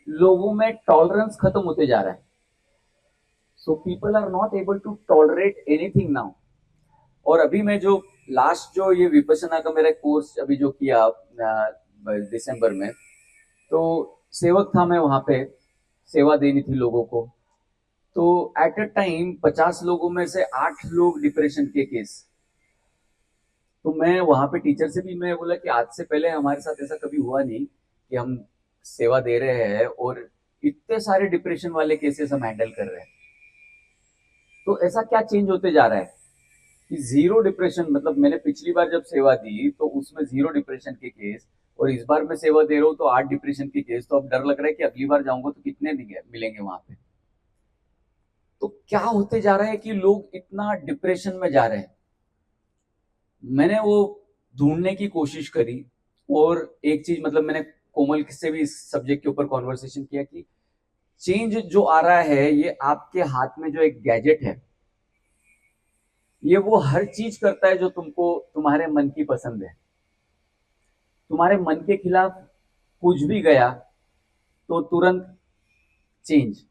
लोगों में टॉलरेंस खत्म होते जा रहा है। So people are not able to tolerate anything now. और अभी मैं जो लास्ट जो ये विपसना का मेरा कोर्स अभी जो किया दिसंबर में, तो सेवक था मैं वहां पे, सेवा देनी थी लोगों को। तो एट अ टाइम 50 लोगों में से 8 लोग डिप्रेशन के केस। तो मैं वहां पे टीचर से भी मैं बोला कि आज से पहले हमारे साथ ऐसा कभी हुआ नहीं कि हम सेवा दे रहे हैं और इतने सारे डिप्रेशन वाले केसेस हम हैंडल कर रहे हैं। तो ऐसा क्या चेंज होते जा रहा है कि जीरो डिप्रेशन, मतलब मैंने पिछली बार जब सेवा दी तो उसमें जीरो डिप्रेशन के केस, और इस बार मैं सेवा दे रहा हूँ तो 8 डिप्रेशन के केस। तो अब डर लग रहा है कि अगली बार जाऊंगा तो कितने मिलेंगे वहां पे। तो क्या होते जा रहा है कि लोग इतना डिप्रेशन में जा रहे हैं। मैंने वो ढूंढने की कोशिश करी। और एक चीज, मतलब मैंने कोमल से भी इस सब्जेक्ट के ऊपर कॉन्वर्सेशन किया कि चेंज जो आ रहा है ये आपके हाथ में जो एक गैजेट है, ये वो हर चीज करता है जो तुमको तुम्हारे मन की पसंद है। तुम्हारे मन के खिलाफ कुछ भी गया तो तुरंत चेंज।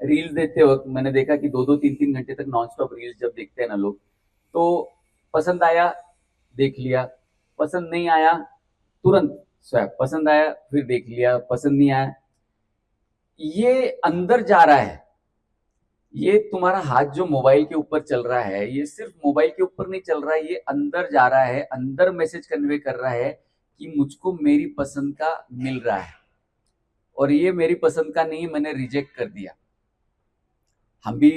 रील्स देखते वक्त मैंने देखा कि 2-2 3-3 घंटे तक नॉन स्टॉप रील्स जब देखते हैं ना लोग, तो पसंद आया, देख लिया, पसंद नहीं आया, तुरंत स्वैप, पसंद आया फिर देख लिया, पसंद नहीं आया। ये अंदर जा रहा है। ये तुम्हारा हाथ जो मोबाइल के ऊपर चल रहा है, ये सिर्फ मोबाइल के ऊपर नहीं चल रहा है, ये अंदर जा रहा है, अंदर मैसेज कन्वे कर रहा है कि मुझको मेरी पसंद का मिल रहा है और ये मेरी पसंद का नहीं, मैंने रिजेक्ट कर दिया। हम भी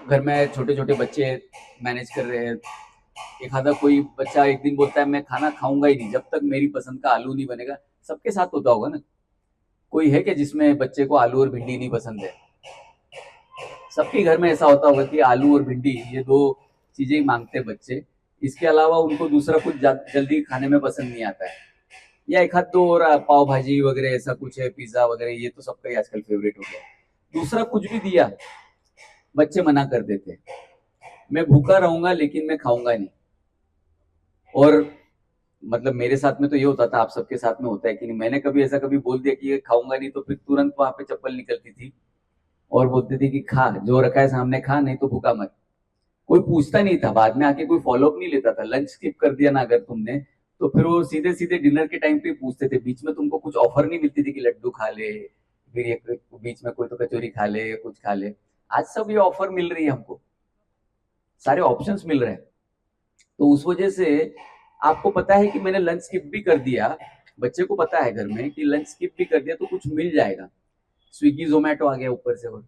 घर में छोटे छोटे बच्चे मैनेज कर रहे हैं। एक आधा कोई बच्चा एक दिन बोलता है मैं खाना खाऊंगा ही नहीं जब तक मेरी पसंद का आलू नहीं बनेगा। सबके साथ होता होगा ना। कोई है कि जिसमें बच्चे को आलू और भिंडी नहीं पसंद है? सबके घर में ऐसा होता होगा कि आलू और भिंडी ये दो चीजें ही मांगते हैं बच्चे। इसके अलावा उनको दूसरा कुछ जल्दी खाने में पसंद नहीं आता है। या एक हाथ दो और पाव भाजी वगैरह ऐसा कुछ है, पिज्जा वगैरह, ये तो सबका ही आजकल फेवरेट हो गया। दूसरा कुछ भी दिया, बच्चे मना कर देते हैं। मैं भूखा रहूंगा लेकिन मैं खाऊंगा नहीं। और मतलब मेरे साथ में तो ये होता था, आप सबके साथ में होता है कि नहीं? मैंने कभी ऐसा कभी बोल दिया कि ये खाऊंगा नहीं तो फिर तुरंत वहां पे चप्पल निकलती थी और बोलते थे कि खा, जो रखा है सामने खा, नहीं तो भूखा मत। कोई पूछता नहीं था, बाद में आके कोई फॉलोअप नहीं लेता था। लंच स्किप कर दिया ना अगर तुमने, तो फिर वो सीधे सीधे डिनर के टाइम पे पूछते थे। बीच में तुमको कुछ ऑफर नहीं मिलती थी कि लड्डू खा ले, फिर ये बीच में कोई तो कचौरी खा ले, कुछ खा ले। आज सब ये ऑफर मिल रही है हमको, सारे ऑप्शंस मिल रहे हैं। तो उस वजह से आपको पता है कि मैंने लंच स्किप भी कर दिया, बच्चे को पता है घर में कि लंच स्किप भी कर दिया तो कुछ मिल जाएगा। स्विगी जोमेटो आ गया ऊपर से। और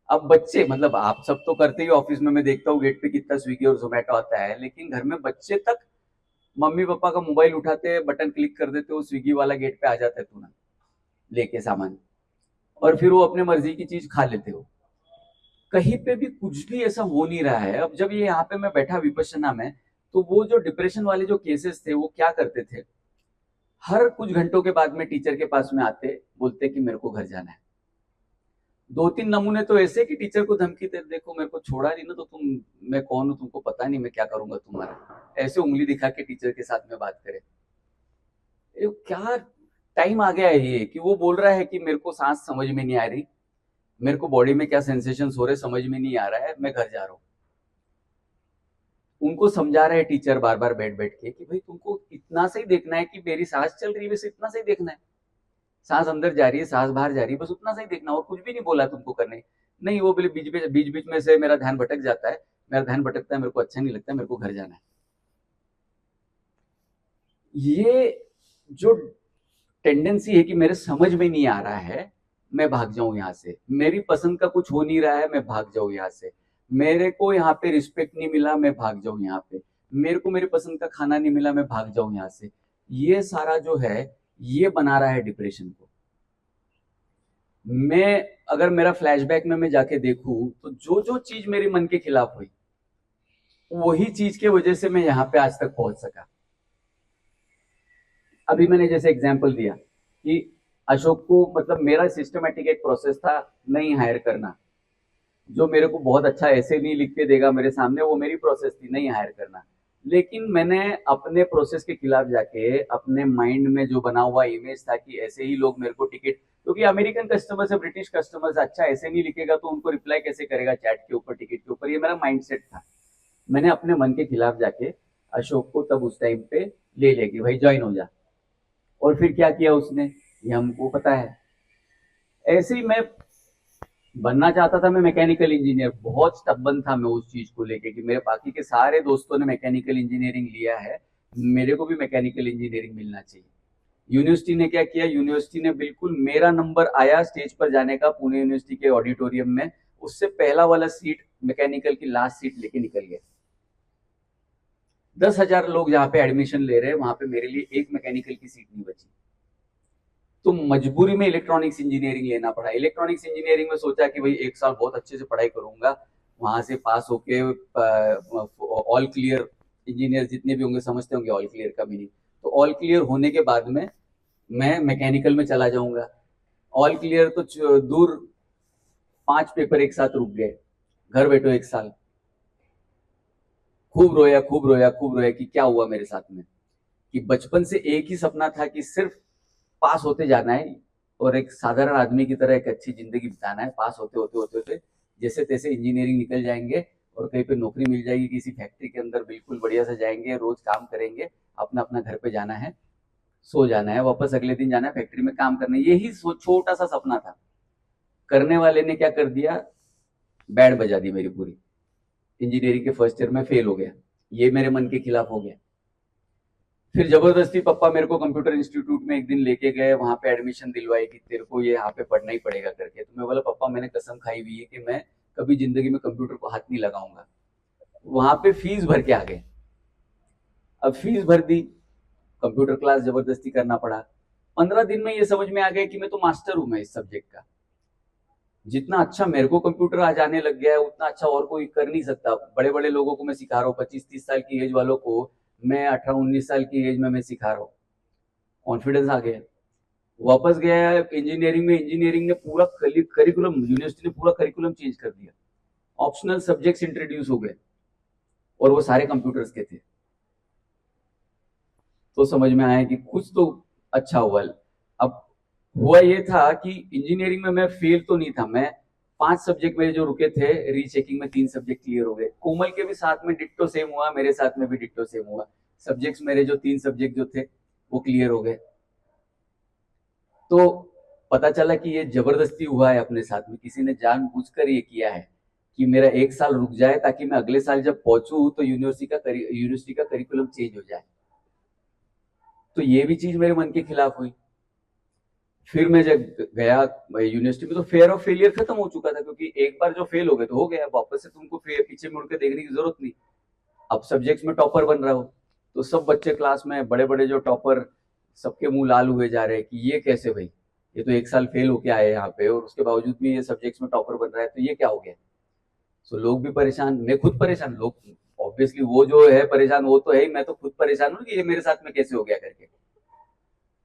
अब बच्चे, मतलब आप सब तो करते ही, ऑफिस में मैं देखता हूँ गेट पे कितना स्विगी और जोमेटो आता है, लेकिन घर में बच्चे तक मम्मी पापा का मोबाइल उठाते हैं, बटन क्लिक कर देते हो, स्विगी वाला गेट पे आ जाता है तुरंत लेके सामान, और फिर वो अपने मर्जी की चीज खा लेते हो। कहीं पे भी कुछ भी ऐसा हो नहीं रहा है। अब जब ये यहाँ पे मैं बैठा विपश्यना में, तो वो जो डिप्रेशन वाले जो केसेस थे वो क्या करते थे, हर कुछ घंटों के बाद में टीचर के पास में आते, बोलते कि मेरे को घर जाना है। 2-3 नमूने तो ऐसे कि टीचर को धमकी दे, देखो मेरे को छोड़ा नहीं ना तो तुम, मैं कौन हूँ तुमको पता नहीं, मैं क्या करूंगा तुम्हारा, ऐसे उंगली दिखा के टीचर के साथ में बात करे। ये क्या टाइम आ गया है ये कि वो बोल रहा है कि मेरे को सांस समझ में नहीं आ रही, मेरे को बॉडी में क्या सेंसेशन हो रहे समझ में नहीं आ रहा है, मैं घर जा रहा हूँ। उनको समझा रहे टीचर बार बार बैठ बैठ के कि भाई तुमको इतना सही देखना है कि मेरी सांस चल रही है, बस इतना सही देखना है। सांस अंदर जा रही है, सांस बाहर जा रही है, बस उतना सही देखना, और कुछ भी नहीं बोला तुमको करने। नहीं, वो बोले बीच बीच में से मेरा ध्यान भटक जाता है, मेरा ध्यान भटकता है, मेरे को अच्छा नहीं लगता, मेरे को घर जाना है। ये जो टेंडेंसी है कि मेरे समझ में नहीं आ रहा है, मैं भाग जाऊं यहाँ से, मेरी पसंद का कुछ हो नहीं रहा है, मैं भाग जाऊं यहाँ से, मेरे को यहाँ पे रिस्पेक्ट नहीं मिला, मैं भाग जाऊं यहाँ पे, मेरे को मेरी पसंद का खाना नहीं मिला, मैं भाग जाऊं यहाँ से। ये सारा जो है, ये बना रहा है डिप्रेशन को। मैं अगर मेरा फ्लैशबैक में मैं जाके देखूं तो जो जो चीज मेरे मन के खिलाफ हुई, वही चीज के वजह से मैं यहाँ पे आज तक पहुंच सका। अभी मैंने जैसे एग्जांपल दिया कि अशोक को, मतलब मेरा सिस्टमेटिक एक प्रोसेस था नहीं हायर करना। जो मेरे को बहुत अच्छा ऐसे नहीं लिख के देगा मेरे सामने, वो मेरी प्रोसेस थी नहीं हायर करना। लेकिन मैंने अपने प्रोसेस के खिलाफ जाके अपने माइंड में जो बना हुआ इमेज था कि ऐसे ही लोग मेरे को टिकट, क्योंकि अमेरिकन कस्टमर से ब्रिटिश कस्टमर से अच्छा ऐसे नहीं लिखेगा तो उनको रिप्लाई कैसे करेगा चैट के ऊपर, टिकट के ऊपर, ये मेरा माइंडसेट था। मैंने अपने मन के खिलाफ जाके अशोक को तब उस टाइम पे ले लिया कि भाई ज्वाइन हो जा। और फिर क्या किया उसने, ये हमको पता है। ऐसे ही मैं बनना चाहता था, मैं मैकेनिकल इंजीनियर, बहुत स्टबन था मैं उस चीज को लेके कि मेरे बाकी के सारे दोस्तों ने मैकेनिकल इंजीनियरिंग लिया है, मेरे को भी मैकेनिकल इंजीनियरिंग मिलना चाहिए। यूनिवर्सिटी ने क्या किया, यूनिवर्सिटी ने बिल्कुल मेरा नंबर आया स्टेज पर जाने का पुणे यूनिवर्सिटी के ऑडिटोरियम में, उससे पहला वाला सीट मैकेनिकल की लास्ट सीट लेके निकल गया। 10,000 लोग जहाँ पे एडमिशन ले रहे हैं वहां पे मेरे लिए एक मैकेनिकल की सीट नहीं बची। तो मजबूरी में इलेक्ट्रॉनिक्स इंजीनियरिंग लेना पड़ा। इलेक्ट्रॉनिक्स इंजीनियरिंग में सोचा कि भाई एक साल बहुत अच्छे से पढ़ाई करूंगा, वहां से पास होके ऑल क्लियर, इंजीनियर जितने भी होंगे समझते होंगे ऑल क्लियर का मीनिंग, तो ऑल क्लियर होने के बाद में मैं मैकेनिकल में चला जाऊंगा। ऑल क्लियर तो दूर, 5 पेपर एक साथ रुक गए, घर बैठो एक साल। खूब रोया खूब रोया खूब रोया कि क्या हुआ मेरे साथ में, कि बचपन से एक ही सपना था कि सिर्फ पास होते जाना है और एक साधारण आदमी की तरह एक अच्छी जिंदगी बिताना है। पास होते होते होते होते जैसे तैसे इंजीनियरिंग निकल जाएंगे और कहीं पे नौकरी मिल जाएगी किसी फैक्ट्री के अंदर, बिल्कुल बढ़िया से जाएंगे, रोज काम करेंगे, अपना अपना घर पे जाना है, सो जाना है, वापस अगले दिन जाना है फैक्ट्री में काम करना है। यही छोटा सा सपना था। करने वाले ने क्या कर दिया, बैंड बजा दी मेरी पूरी। इंजीनियरिंग के फर्स्ट ईयर में फेल हो गया, ये मेरे मन के खिलाफ हो गया। फिर जबरदस्ती पापा मेरे को कंप्यूटर इंस्टीट्यूट में एक दिन लेके गए, वहां पे एडमिशन दिलवाई कि तेरे को ये यहाँ पे पढ़ना ही पड़ेगा करके। तो मैं बोला पापा मैंने कसम खाई हुई है कि मैं कभी जिंदगी में कंप्यूटर को हाथ नहीं लगाऊंगा। वहां पे फीस भर के आ गए। अब फीस भर दी, कंप्यूटर क्लास जबरदस्ती करना पड़ा। 15 दिन में ये समझ में आ गया कि मैं तो मास्टर हूं मैं इस सब्जेक्ट का। जितना अच्छा मेरे को कंप्यूटर आ जाने लग गया है उतना अच्छा और कोई कर नहीं सकता। बड़े बड़े लोगों को मैं सिखा रहा हूँ, 25-30 साल की एज वालों को मैं 18-19 साल की एज में मैं सिखा रहा हूँ। कॉन्फिडेंस आ गया। वापस गया इंजीनियरिंग में, इंजीनियरिंग ने पूरा करिकुलम, यूनिवर्सिटी ने पूरा करिकुलम चेंज कर दिया, ऑप्शनल सब्जेक्ट्स इंट्रोड्यूस हो गए और वो सारे कंप्यूटर्स के थे। तो समझ में आया कि कुछ तो अच्छा हुआ। अब हुआ ये था कि इंजीनियरिंग में मैं फेल तो नहीं था, मैं 5 सब्जेक्ट मेरे जो रुके थे रीचेकिंग में 3 सब्जेक्ट क्लियर हो गए। कोमल के भी साथ में डिट्टो सेम हुआ, मेरे साथ में भी डिट्टो सेम हुआ। सब्जेक्ट्स मेरे जो 3 सब्जेक्ट जो थे वो क्लियर हो गए। तो पता चला कि ये जबरदस्ती हुआ है अपने साथ में, किसी ने जानबूझकर ये किया है कि मेरा एक साल रुक जाए ताकि मैं अगले साल जब पहुंचू तो यूनिवर्सिटी का करिकुलम चेंज हो जाए। तो ये भी चीज मेरे मन के खिलाफ हुई। फिर मैं जब गया यूनिवर्सिटी में तो फेयर ऑफ फेलियर खत्म हो चुका था, क्योंकि एक बार जो फेल हो गए तो हो गया, वापस से तुमको पीछे मुड़ के देखने की जरूरत नहीं। अब सब्जेक्ट्स में टॉपर बन रहा हो तो सब बच्चे क्लास में बड़े बड़े जो टॉपर, सबके मुंह लाल हुए जा रहे हैं कि ये कैसे भाई, ये तो एक साल फेल होके आए यहाँ पे और उसके बावजूद भी ये सब्जेक्ट्स में टॉपर बन रहा है, तो ये क्या हो गया। सो लोग भी परेशान, मैं खुद परेशान, लोग ऑब्वियसली वो जो है परेशान वो तो है ही, मैं तो खुद परेशान हूँ कि ये मेरे साथ में कैसे हो गया करके।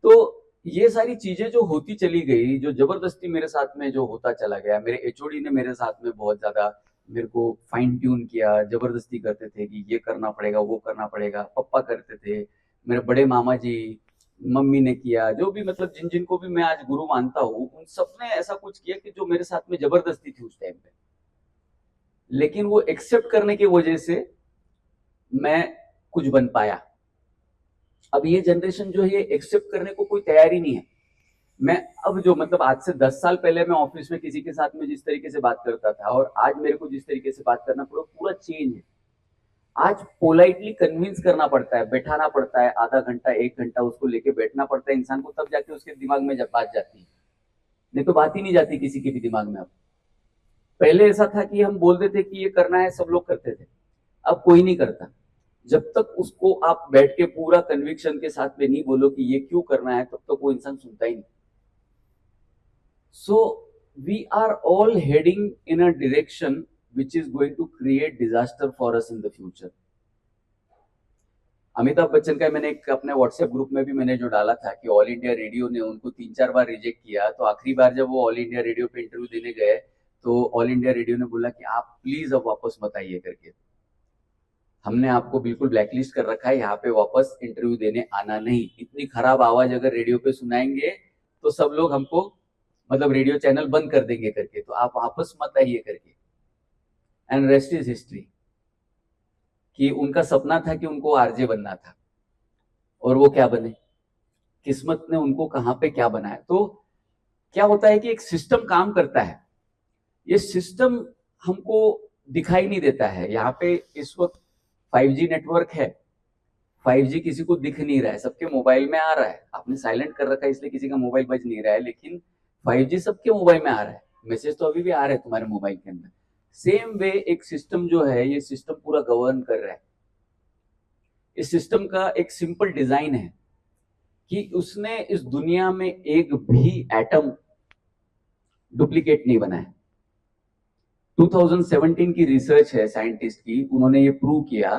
तो ये सारी चीजें जो होती चली गई, जो जबरदस्ती मेरे साथ में जो होता चला गया, मेरे एचओडी ने मेरे साथ में बहुत ज्यादा मेरे को फाइन ट्यून किया, जबरदस्ती करते थे कि ये करना पड़ेगा वो करना पड़ेगा, पप्पा करते थे, मेरे बड़े मामा जी, मम्मी ने किया, जो भी मतलब जिन जिनको भी मैं आज गुरु मानता हूँ उन सब ने ऐसा कुछ किया कि जो मेरे साथ में जबरदस्ती थी उस टाइम पे। लेकिन वो एक्सेप्ट करने की वजह से मैं कुछ बन पाया। अब ये जनरेशन जो है ये एक्सेप्ट करने को कोई तैयार ही नहीं है। मैं अब जो मतलब आज से 10 साल पहले मैं ऑफिस में किसी के साथ में जिस तरीके से बात करता था और आज मेरे को जिस तरीके से बात करना पड़ा पूरा चेंज है। आज पोलाइटली कन्विंस करना पड़ता है, बैठाना पड़ता है, आधा घंटा 1 घंटा उसको लेके बैठना पड़ता है इंसान को, तब जाके उसके दिमाग में जब बात जाती है, नहीं तो बात ही नहीं जाती किसी के भी दिमाग में। अब पहले ऐसा था कि हम बोल देते कि ये करना है, सब लोग करते थे, अब कोई नहीं करता। जब तक उसको आप बैठ के पूरा कन्विक्शन के साथ में नहीं बोलो कि ये क्यों करना है, तब तक वो इंसान सुनता ही नहीं। So we are all heading in a direction which is going to create disaster for us in the future. Amitabh Bachchan का मैंने एक अपने व्हाट्सएप ग्रुप में भी मैंने जो डाला था कि ऑल इंडिया रेडियो ने उनको 3-4 बार रिजेक्ट किया, तो आखिरी बार जब वो ऑल इंडिया रेडियो पे इंटरव्यू देने गए तो ऑल इंडिया रेडियो ने बोला कि आप प्लीज अब वापस मत आइए करके, हमने आपको बिल्कुल ब्लैकलिस्ट कर रखा है, यहाँ पे वापस इंटरव्यू देने आना नहीं। इतनी खराब आवाज अगर रेडियो पे सुनाएंगे तो सब लोग हमको मतलब रेडियो चैनल बंद कर देंगे करके, तो आप वापस मत आइए करके। एंड रेस्ट इज हिस्ट्री, कि उनका सपना था कि उनको आरजे बनना था, और वो क्या बने, किस्मत ने उनको कहां पे क्या बनाया। तो क्या होता है कि एक सिस्टम काम करता है, ये सिस्टम हमको दिखाई नहीं देता है। यहाँ पे इस वक्त 5G नेटवर्क है, 5G किसी को दिख नहीं रहा है, सबके मोबाइल में आ रहा है, आपने साइलेंट कर रखा है इसलिए किसी का मोबाइल बज नहीं रहा है, लेकिन 5G सबके मोबाइल में आ रहा है, मैसेज तो अभी भी आ रहे हैं तुम्हारे मोबाइल के अंदर। सेम वे एक सिस्टम जो है, ये सिस्टम पूरा गवर्न कर रहा है। इस सिस्टम का एक सिंपल डिजाइन है कि उसने इस दुनिया में एक भी एटम डुप्लीकेट नहीं बनाया। 2017 की रिसर्च है साइंटिस्ट की, उन्होंने ये प्रूव किया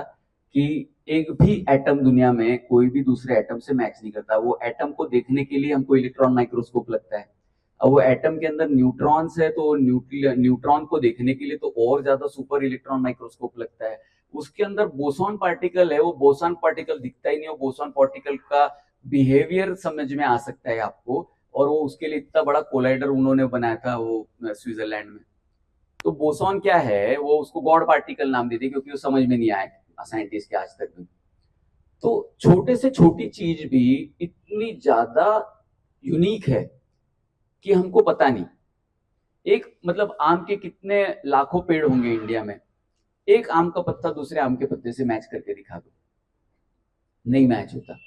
कि एक भी एटम दुनिया में कोई भी दूसरे एटम से मैच नहीं करता। वो एटम को देखने के लिए हमको इलेक्ट्रॉन माइक्रोस्कोप लगता है, अब वो एटम के अंदर न्यूट्रॉन्स है तो न्यूट्रॉन को देखने के लिए तो और ज्यादा सुपर इलेक्ट्रॉन माइक्रोस्कोप लगता है। उसके अंदर बोसॉन पार्टिकल है, वो बोसॉन पार्टिकल दिखता ही नहीं, वो बोसॉन पार्टिकल का बिहेवियर समझ में आ सकता है आपको, और वो उसके लिए इतना बड़ा कोलाइडर उन्होंने बनाया था वो स्विट्जरलैंड में। तो बोसॉन क्या है, वो उसको गॉड पार्टिकल नाम देते क्योंकि वो समझ में नहीं आया साइंटिस्ट के आज तक भी। तो छोटे से छोटी चीज भी इतनी ज्यादा यूनिक है कि हमको पता नहीं। एक मतलब आम के कितने लाखों पेड़ होंगे इंडिया में, एक आम का पत्ता दूसरे आम के पत्ते से मैच करके दिखा दो, नहीं मैच होता।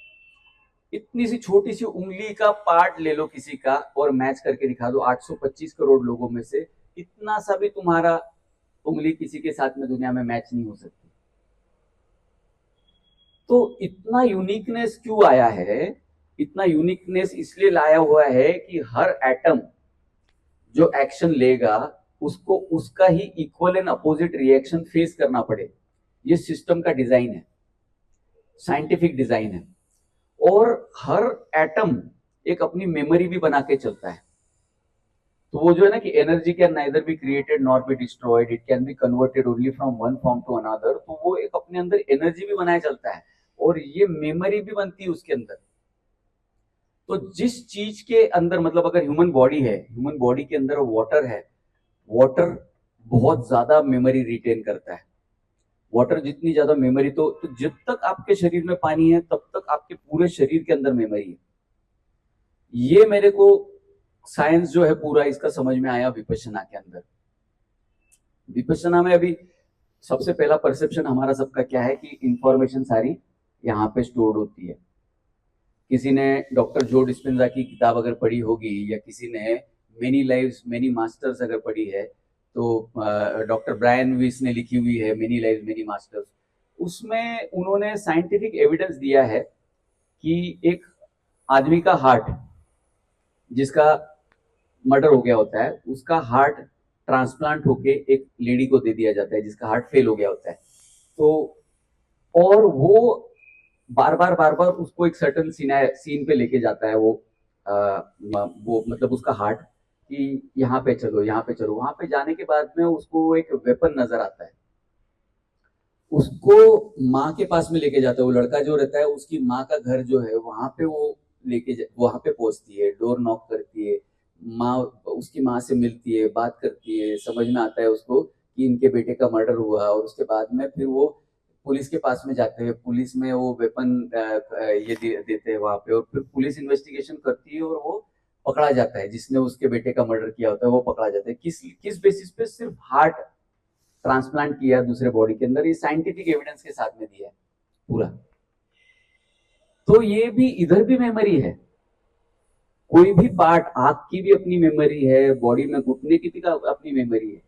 इतनी सी छोटी सी उंगली का पार्ट ले लो किसी का और मैच करके दिखा दो, 825 करोड़ लोगों में से इतना सा भी तुम्हारा उंगली किसी के साथ में दुनिया में मैच नहीं हो सकती। तो इतना यूनिकनेस क्यों आया है, इतना यूनिकनेस इसलिए लाया हुआ है कि हर एटम जो एक्शन लेगा उसको उसका ही equal and opposite reaction face करना पड़े। ये सिस्टम का डिजाइन है, साइंटिफिक डिजाइन है। और हर एटम एक अपनी मेमोरी भी बना के चलता है। तो वो जो है ना कि energy can neither be created not be destroyed, it can be converted only from one form to another. तो वो एक अपने अंदर एनर्जी भी बनाया चलता है और ये मेमोरी भी बनती है उसके अंदर। तो जिस चीज के अंदर मतलब अगर ह्यूमन बॉडी है, ह्यूमन बॉडी के अंदर वाटर है, वाटर बहुत ज्यादा मेमोरी रिटेन करता है। वाटर जितनी ज्यादा मेमोरी, तो जब तक आपके शरीर में पानी है तब तक आपके पूरे शरीर के अंदर मेमोरी है। ये मेरे को साइंस जो है पूरा इसका समझ में आया विपश्यना के अंदर। विपश्यना में अभी सबसे पहला परसेप्शन हमारा सबका क्या है कि इंफॉर्मेशन सारी यहाँ पे स्टोर्ड होती है। किसी ने डॉक्टर जो डिस्पेंजा की किताब अगर पढ़ी होगी या किसी ने मेनी लाइव्स मेनी मास्टर्स अगर पढ़ी है, तो डॉक्टर ब्रायन विस ने लिखी हुई है मेनी लाइव्स मेनी मास्टर्स। उसमें उन्होंने साइंटिफिक एविडेंस दिया है कि एक आदमी का हार्ट जिसका मर्डर हो गया होता है, उसका हार्ट ट्रांसप्लांट होके एक लेडी को दे दिया जाता है जिसका हार्ट फेल हो गया होता है। तो और वो बार बार उसको एक सर्टन सीन पे लेके जाता है वो मतलब उसका हार्ट, कि यहाँ पे चलो यहाँ पे चलो। वहां पे जाने के बाद में उसको एक वेपन नजर आता है, उसको माँ के पास में लेके जाता है। वो लड़का जो रहता है उसकी माँ का घर जो है वहां पे वो वहां पे पहुंचती है, डोर नॉक करती है, माँ उसकी माँ से मिलती है, बात करती है, समझ में आता है उसको कि इनके बेटे का मर्डर हुआ। और उसके बाद में फिर वो पुलिस के पास में जाते हैं, पुलिस में वो वेपन ये देते हैं वहां पे, और फिर पुलिस इन्वेस्टिगेशन करती है और वो पकड़ा जाता है। जिसने उसके बेटे का मर्डर किया होता है वो पकड़ा जाता है। किस किस बेसिस पे? सिर्फ हार्ट ट्रांसप्लांट किया दूसरे बॉडी के अंदर, ये साइंटिफिक एविडेंस के साथ में दिया है पूरा। तो ये भी इधर भी मेमोरी है, कोई भी पार्ट, आंख की भी अपनी मेमोरी है, बॉडी में घुटने की भी अपनी मेमोरी है।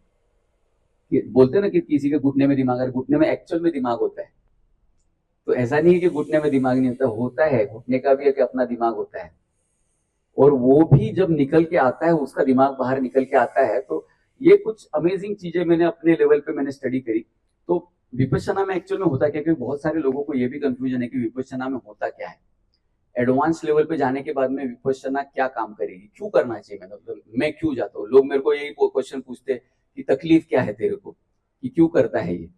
बोलते हैं ना कि किसी के घुटने में दिमाग है, घुटने में एक्चुअल में दिमाग होता है। तो ऐसा नहीं है कि घुटने में दिमाग नहीं होता, होता है, घुटने का भी एक अपना दिमाग होता है। और वो भी जब निकल के आता है, उसका दिमाग बाहर निकल के आता है। तो ये कुछ अमेजिंग चीजें मैंने अपने लेवल पे मैंने स्टडी करी। तो विपश्यना में एक्चुअल में होता क्या, क्योंकि बहुत सारे लोगों को ये भी कंफ्यूजन है कि विपश्यना में होता क्या है। एडवांस लेवल पे जाने के बाद में विपश्यना क्या काम करेगी, क्यों करना चाहिए, मतलब मैं क्यों जाता हूँ। लोग मेरे को यही क्वेश्चन पूछते कि तकलीफ क्या है तेरे को, कि क्यों करता है ये,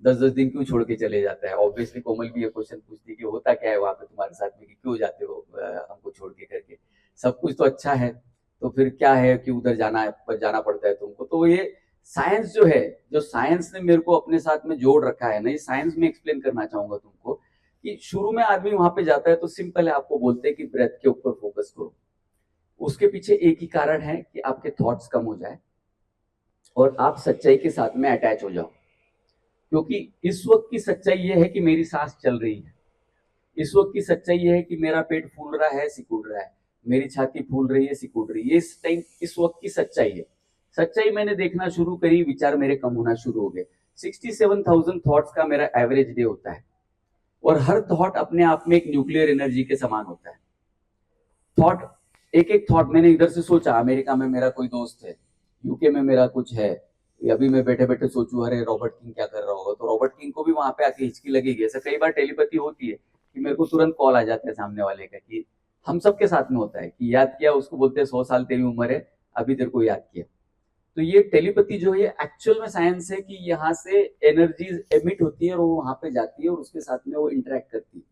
10-10 दिन क्यों छोड़ के चले जाता है। ऑब्वियसली कोमल भी ये क्वेश्चन पूछती कि होता क्या है वहां पे तुम्हारे साथ में, कि क्यों जाते हो हमको छोड़ के करके। सब कुछ तो अच्छा है, तो फिर क्या है कि उधर जाना पड़ता है तुमको। तो ये साइंस जो है, जो साइंस ने मेरे को अपने साथ में जोड़ रखा है ना, ये साइंस में एक्सप्लेन करना चाहूंगा तुमको कि शुरू में आदमी वहां पे जाता है तो सिंपल है, आपको बोलते हैं कि ब्रेथ के ऊपर फोकस करो। उसके पीछे एक ही कारण है कि आपके थॉट्स कम हो जाए और आप सच्चाई के साथ में अटैच हो जाओ। क्योंकि इस वक्त की सच्चाई ये है कि मेरी सांस चल रही है, इस वक्त की सच्चाई ये है कि मेरा पेट फूल रहा है, सिकुड़ रहा है, मेरी छाती फूल रही है, सिकुड़ रही है। इस टाइम, इस वक्त की सच्चाई है। सच्चाई मैंने देखना शुरू करी, विचार मेरे कम होना शुरू हो गए। 67,000 थॉट्स का मेरा एवरेज डे होता है और हर थॉट अपने आप में एक न्यूक्लियर एनर्जी के समान होता है। थॉट, एक एक थॉट, मैंने इधर से सोचा अमेरिका में मेरा कोई दोस्त है, यूके में मेरा कुछ है, अभी मैं बैठे बैठे सोचूं अरे रॉबर्ट किंग क्या कर रहा होगा, तो रॉबर्ट किंग को भी वहां पे आके हिचकी लगेगी। ऐसा कई बार टेलीपैथी होती है कि मेरे को तुरंत कॉल आ जाता है सामने वाले का, कि हम सबके साथ में होता है कि याद किया, उसको बोलते हैं 100 साल तेरी उम्र है, अभी तेरे को याद किया। तो ये टेलीपैथी जो है एक्चुअल में साइंस है कि यहाँ से एनर्जीज एमिट होती है और वो वहां पे जाती है और उसके साथ में वो इंटरेक्ट करती है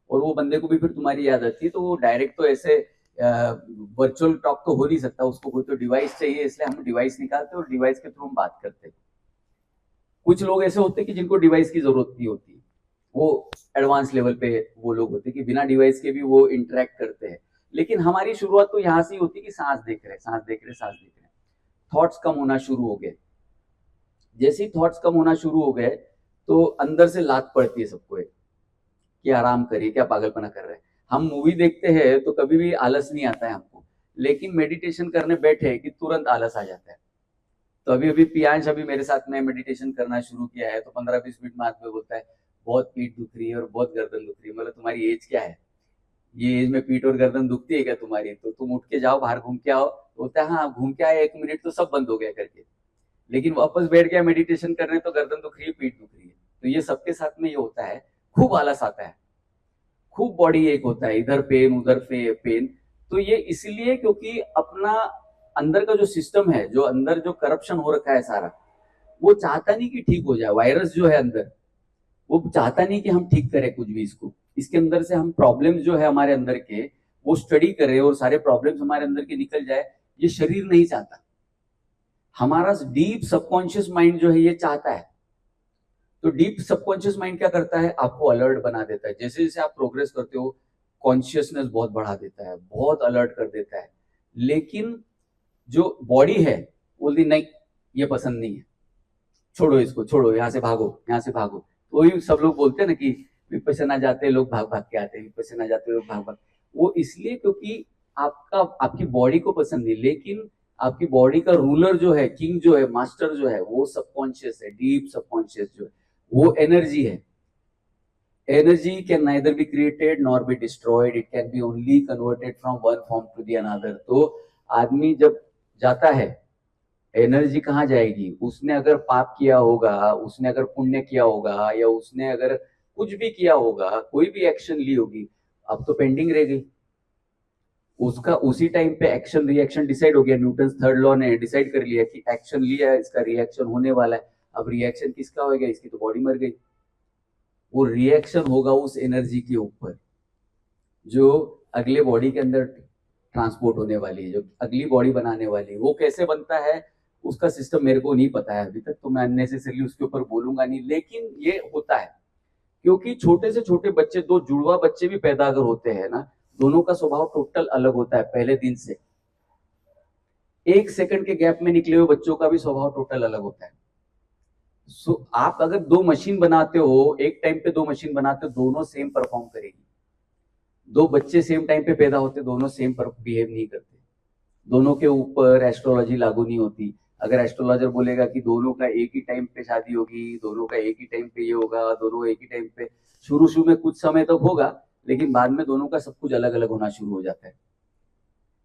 और वो बंदे को भी फिर तुम्हारी याद आती है। तो वो डायरेक्ट तो ऐसे वर्चुअल टॉक तो हो नहीं सकता, उसको कोई तो डिवाइस चाहिए, इसलिए हम डिवाइस निकालते हैं और डिवाइस के थ्रू हम बात करते हैं। कुछ लोग ऐसे होते हैं कि जिनको डिवाइस की जरूरत नहीं होती, वो एडवांस लेवल पे वो लोग होते हैं कि बिना डिवाइस के भी वो इंटरेक्ट करते हैं। लेकिन हमारी शुरुआत तो यहाँ से ही होती है कि सांस देख रहे, सांस देख रहे, सांस देख रहे, थॉट्स कम होना शुरू हो गए। जैसे ही थॉट्स कम होना शुरू हो गए तो अंदर से लात पड़ती है सबको एक, कि आराम करिए, क्या पागलपना कर रहे हैं। हम मूवी देखते हैं तो कभी भी आलस नहीं आता है हमको, लेकिन मेडिटेशन करने बैठे कि तुरंत आलस आ जाता है। तो अभी अभी पियांश अभी मेरे साथ में मेडिटेशन करना शुरू किया है, तो 15-20 मिनट में आदमी बोलता है बहुत पीठ दुख रही है और बहुत गर्दन दुख रही है। मतलब तुम्हारी एज क्या है, ये एज में पीठ और गर्दन दुखती है क्या तुम्हारी, तो तुम उठ के जाओ, बाहर घूम के आओ। तो बोलता है हाँ घूम के आए, 1 मिनट तो सब बंद हो गया करके, लेकिन वापस बैठ गया मेडिटेशन करने तो गर्दन दुख रही है, पीठ दुख रही है। तो ये सबके साथ में ये होता है, खूब आलस आता है, खूब बॉडी एक होता है, इधर पेन उधर पेन। तो ये इसलिए क्योंकि अपना अंदर का जो सिस्टम है, जो अंदर जो करप्शन हो रखा है सारा, वो चाहता नहीं कि ठीक हो जाए। वायरस जो है अंदर, वो चाहता नहीं कि हम ठीक करें कुछ भी इसको, इसके अंदर से हम प्रॉब्लम्स जो है हमारे अंदर के वो स्टडी करें और सारे प्रॉब्लम्स हमारे अंदर के निकल जाए, ये शरीर नहीं चाहता। हमारा डीप सबकॉन्शियस माइंड जो है ये चाहता है। तो डीप सबकॉन्शियस माइंड क्या करता है, आपको अलर्ट बना देता है। जैसे जैसे आप प्रोग्रेस करते हो, कॉन्शियसनेस बहुत बढ़ा देता है, बहुत अलर्ट कर देता है। लेकिन जो बॉडी है बोलती नहीं, ये पसंद नहीं है, छोड़ो इसको, छोड़ो, यहाँ से भागो, यहाँ से भागो। तो वही सब लोग बोलते हैं ना कि विपश्यना जाते हैं लोग भाग भाग के आते हैं, विपश्यना जाते हैं लोग भाग भाग। वो इसलिए क्योंकि आपका, आपकी बॉडी को पसंद नहीं, लेकिन आपकी बॉडी का रूलर जो है, किंग जो है, मास्टर जो है, वो सबकॉन्शियस है, डीप सबकॉन्शियस जो है, वो एनर्जी है। Energy can neither be created nor be destroyed. It can be only converted from one form to the another. तो आदमी जब जाता है, एनर्जी कहाँ जाएगी? उसने अगर पाप किया होगा, उसने अगर पुण्य किया होगा, या उसने अगर कुछ भी किया होगा, कोई भी एक्शन ली होगी, अब तो पेंडिंग रह गई। उसका उसी टाइम पे एक्शन रिएक्शन डिसाइड हो गया। न्यूटन थर्ड लॉ ने डिसाइड कर लिया कि एक्शन लिया है, इसका रिएक्शन होने वाला है। अब रिएक्शन किसका होगा? इसकी तो बॉडी मर गई। वो रिएक्शन होगा उस एनर्जी के ऊपर जो अगले बॉडी के अंदर ट्रांसपोर्ट होने वाली है, जो अगली बॉडी बनाने वाली है। वो कैसे बनता है उसका सिस्टम मेरे को नहीं पता है अभी तक, तो मैं अननेसेसरली उसके ऊपर बोलूंगा नहीं, लेकिन ये होता है। क्योंकि छोटे से छोटे बच्चे, दो जुड़वा बच्चे भी पैदा अगर होते हैं ना, दोनों का स्वभाव टोटल अलग होता है पहले दिन से। 1 सेकंड के गैप में निकले हुए बच्चों का भी स्वभाव टोटल अलग होता है। आप अगर दो मशीन बनाते हो, एक टाइम पे दो मशीन बनाते हो, दोनों सेम परफॉर्म करेगी। दो बच्चे सेम टाइम पे पैदा होते, दोनों सेम बिहेव नहीं करते। दोनों के ऊपर एस्ट्रोलॉजी लागू नहीं होती। अगर एस्ट्रोलॉजर बोलेगा कि दोनों का एक ही टाइम पे शादी होगी, दोनों का एक ही टाइम पे ये होगा, दोनों एक ही टाइम पे, शुरू शुरू में कुछ समय तक होगा, लेकिन बाद में दोनों का सब कुछ अलग अलग होना शुरू हो जाता है।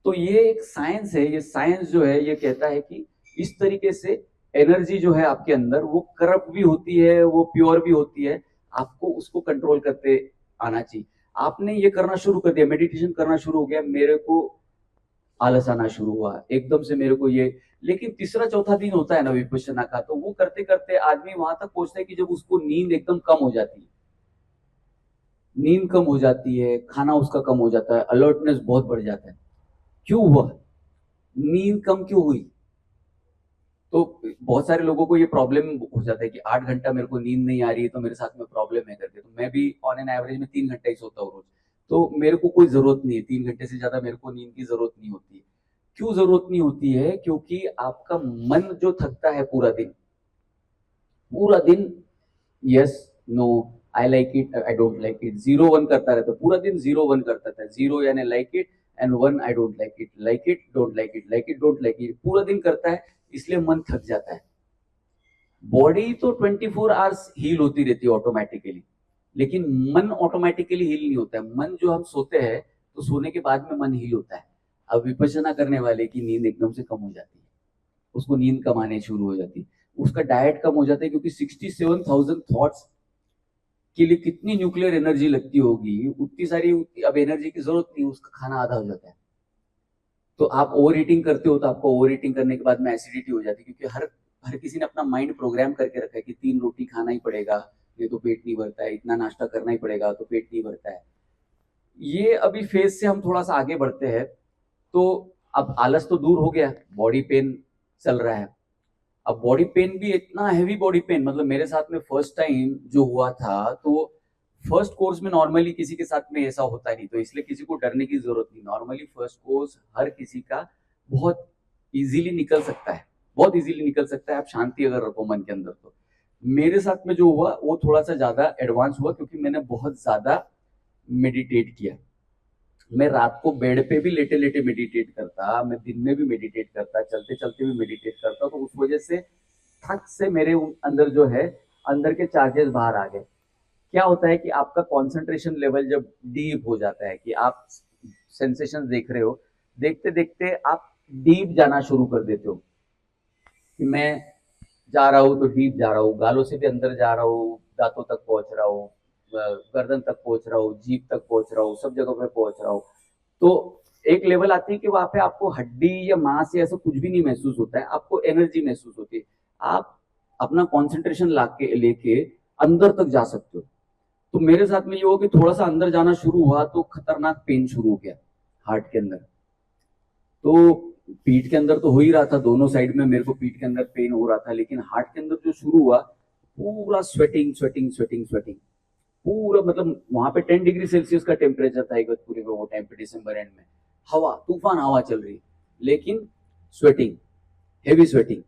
तो ये एक साइंस है। ये साइंस जो है ये कहता है कि इस तरीके से एनर्जी जो है आपके अंदर, वो करप्ट भी होती है, वो प्योर भी होती है। आपको उसको कंट्रोल करते आना चाहिए। आपने ये करना शुरू कर दिया, मेडिटेशन करना शुरू हो गया, मेरे को आलस आना शुरू हुआ एकदम से मेरे को ये। लेकिन तीसरा चौथा दिन होता है ना विपश्यना का, तो वो करते करते आदमी वहां तक पहुंचता है कि जब उसको नींद एकदम कम हो जाती है, नींद कम हो जाती है, खाना उसका कम हो जाता है, अलर्टनेस बहुत बढ़ जाता है। क्यों हुआ? नींद कम क्यों हुई? तो बहुत सारे लोगों को ये प्रॉब्लम हो जाता है कि 8 घंटा मेरे को नींद नहीं आ रही है तो मेरे साथ में प्रॉब्लम है करके। तो मैं भी ऑन एन एवरेज में 3 घंटा ही सोता हूँ रोज। तो मेरे को कोई जरूरत नहीं है, 3 घंटे से ज्यादा मेरे को नींद की जरूरत नहीं होती है। क्यों जरूरत नहीं होती है? क्योंकि आपका मन जो थकता है पूरा दिन, पूरा दिन yes, no, I like it, I don't like it, 0-1 करता रहता है पूरा दिन। 0-1 करता था, 0 यानी like it and 1 I don't like it, like it don't like it, like it don't like it, पूरा दिन करता है। इसलिए मन थक जाता है। बॉडी तो 24 आवर्स हील होती रहती है ऑटोमेटिकली, लेकिन मन ऑटोमेटिकली हील नहीं होता है। मन जो हम सोते हैं तो सोने के बाद में मन हील होता है। अब विपश्यना करने वाले की नींद एकदम से कम हो जाती है, उसको नींद कम आने शुरू हो जाती है, उसका डाइट कम हो जाता है, क्योंकि 67,000 थॉट्स के लिए कितनी न्यूक्लियर एनर्जी लगती होगी, उतनी सारी अब एनर्जी की जरूरत नहीं, उसका खाना आधा हो जाता है। तो आप ओवर ईटिंग करते हो तो आपको ओवर ईटिंग करने के बाद में एसिडिटी हो जाती है, क्योंकि हर हर किसी ने अपना माइंड प्रोग्राम करके रखा है कि 3 रोटी खाना ही पड़ेगा, ये तो पेट नहीं भरता है, इतना नाश्ता करना ही पड़ेगा तो पेट नहीं भरता है। ये अभी फेज से हम थोड़ा सा आगे बढ़ते हैं, तो अब आलस तो दूर हो गया, बॉडी पेन चल रहा है। अब बॉडी पेन भी इतना हैवी बॉडी पेन, मतलब मेरे साथ में फर्स्ट टाइम जो हुआ था, तो फर्स्ट कोर्स में नॉर्मली किसी के साथ में ऐसा होता नहीं, तो इसलिए किसी को डरने की जरूरत नहीं। नॉर्मली फर्स्ट कोर्स हर किसी का बहुत इजीली निकल सकता है, बहुत इजीली निकल सकता है, आप शांति अगर रखो मन के अंदर तो। मेरे साथ में जो हुआ वो थोड़ा सा ज्यादा एडवांस हुआ, क्योंकि मैंने बहुत ज्यादा मेडिटेट किया। मैं रात को बेड पे भी लेटे लेटे मेडिटेट करता, मैं दिन में भी मेडिटेट करता, चलते चलते भी मेडिटेट करता, तो उस वजह से थक से मेरे अंदर जो है, अंदर के चार्जेस बाहर आ गए। क्या होता है कि आपका कंसंट्रेशन लेवल जब डीप हो जाता है, कि आप सेंसेशन देख रहे हो, देखते देखते आप डीप जाना शुरू कर देते हो, कि मैं जा रहा हूँ तो डीप जा रहा हूँ, गालों से भी अंदर जा रहा हूँ, दांतों तक पहुंच रहा हूँ, गर्दन तक पहुंच रहा हूँ, जीभ तक पहुंच रहा हूँ, सब जगह पे पहुंच रहा हूँ। तो एक लेवल आती है कि वहां पे आपको हड्डी या मांस या ऐसा कुछ भी नहीं महसूस होता है, आपको एनर्जी महसूस होती है। आप अपना कॉन्सेंट्रेशन लाके लेके अंदर तक जा सकते हो। तो मेरे साथ में ये हुआ कि थोड़ा सा अंदर जाना शुरू हुआ तो खतरनाक पेन शुरू हो गया हार्ट के अंदर। तो पीठ के अंदर तो हो ही रहा था, दोनों साइड में मेरे को पीठ के अंदर पेन हो रहा था, लेकिन हार्ट के अंदर जो शुरू हुआ, पूरा स्वेटिंग स्वेटिंग स्वेटिंग स्वेटिंग, पूरा मतलब वहां पे 10 डिग्री सेल्सियस का टेम्परेचर था इगतपुरी में वो टाइम पे, दिसंबर एंड में। हवा, तूफान हवा चल रही, लेकिन स्वेटिंग, हेवी स्वेटिंग।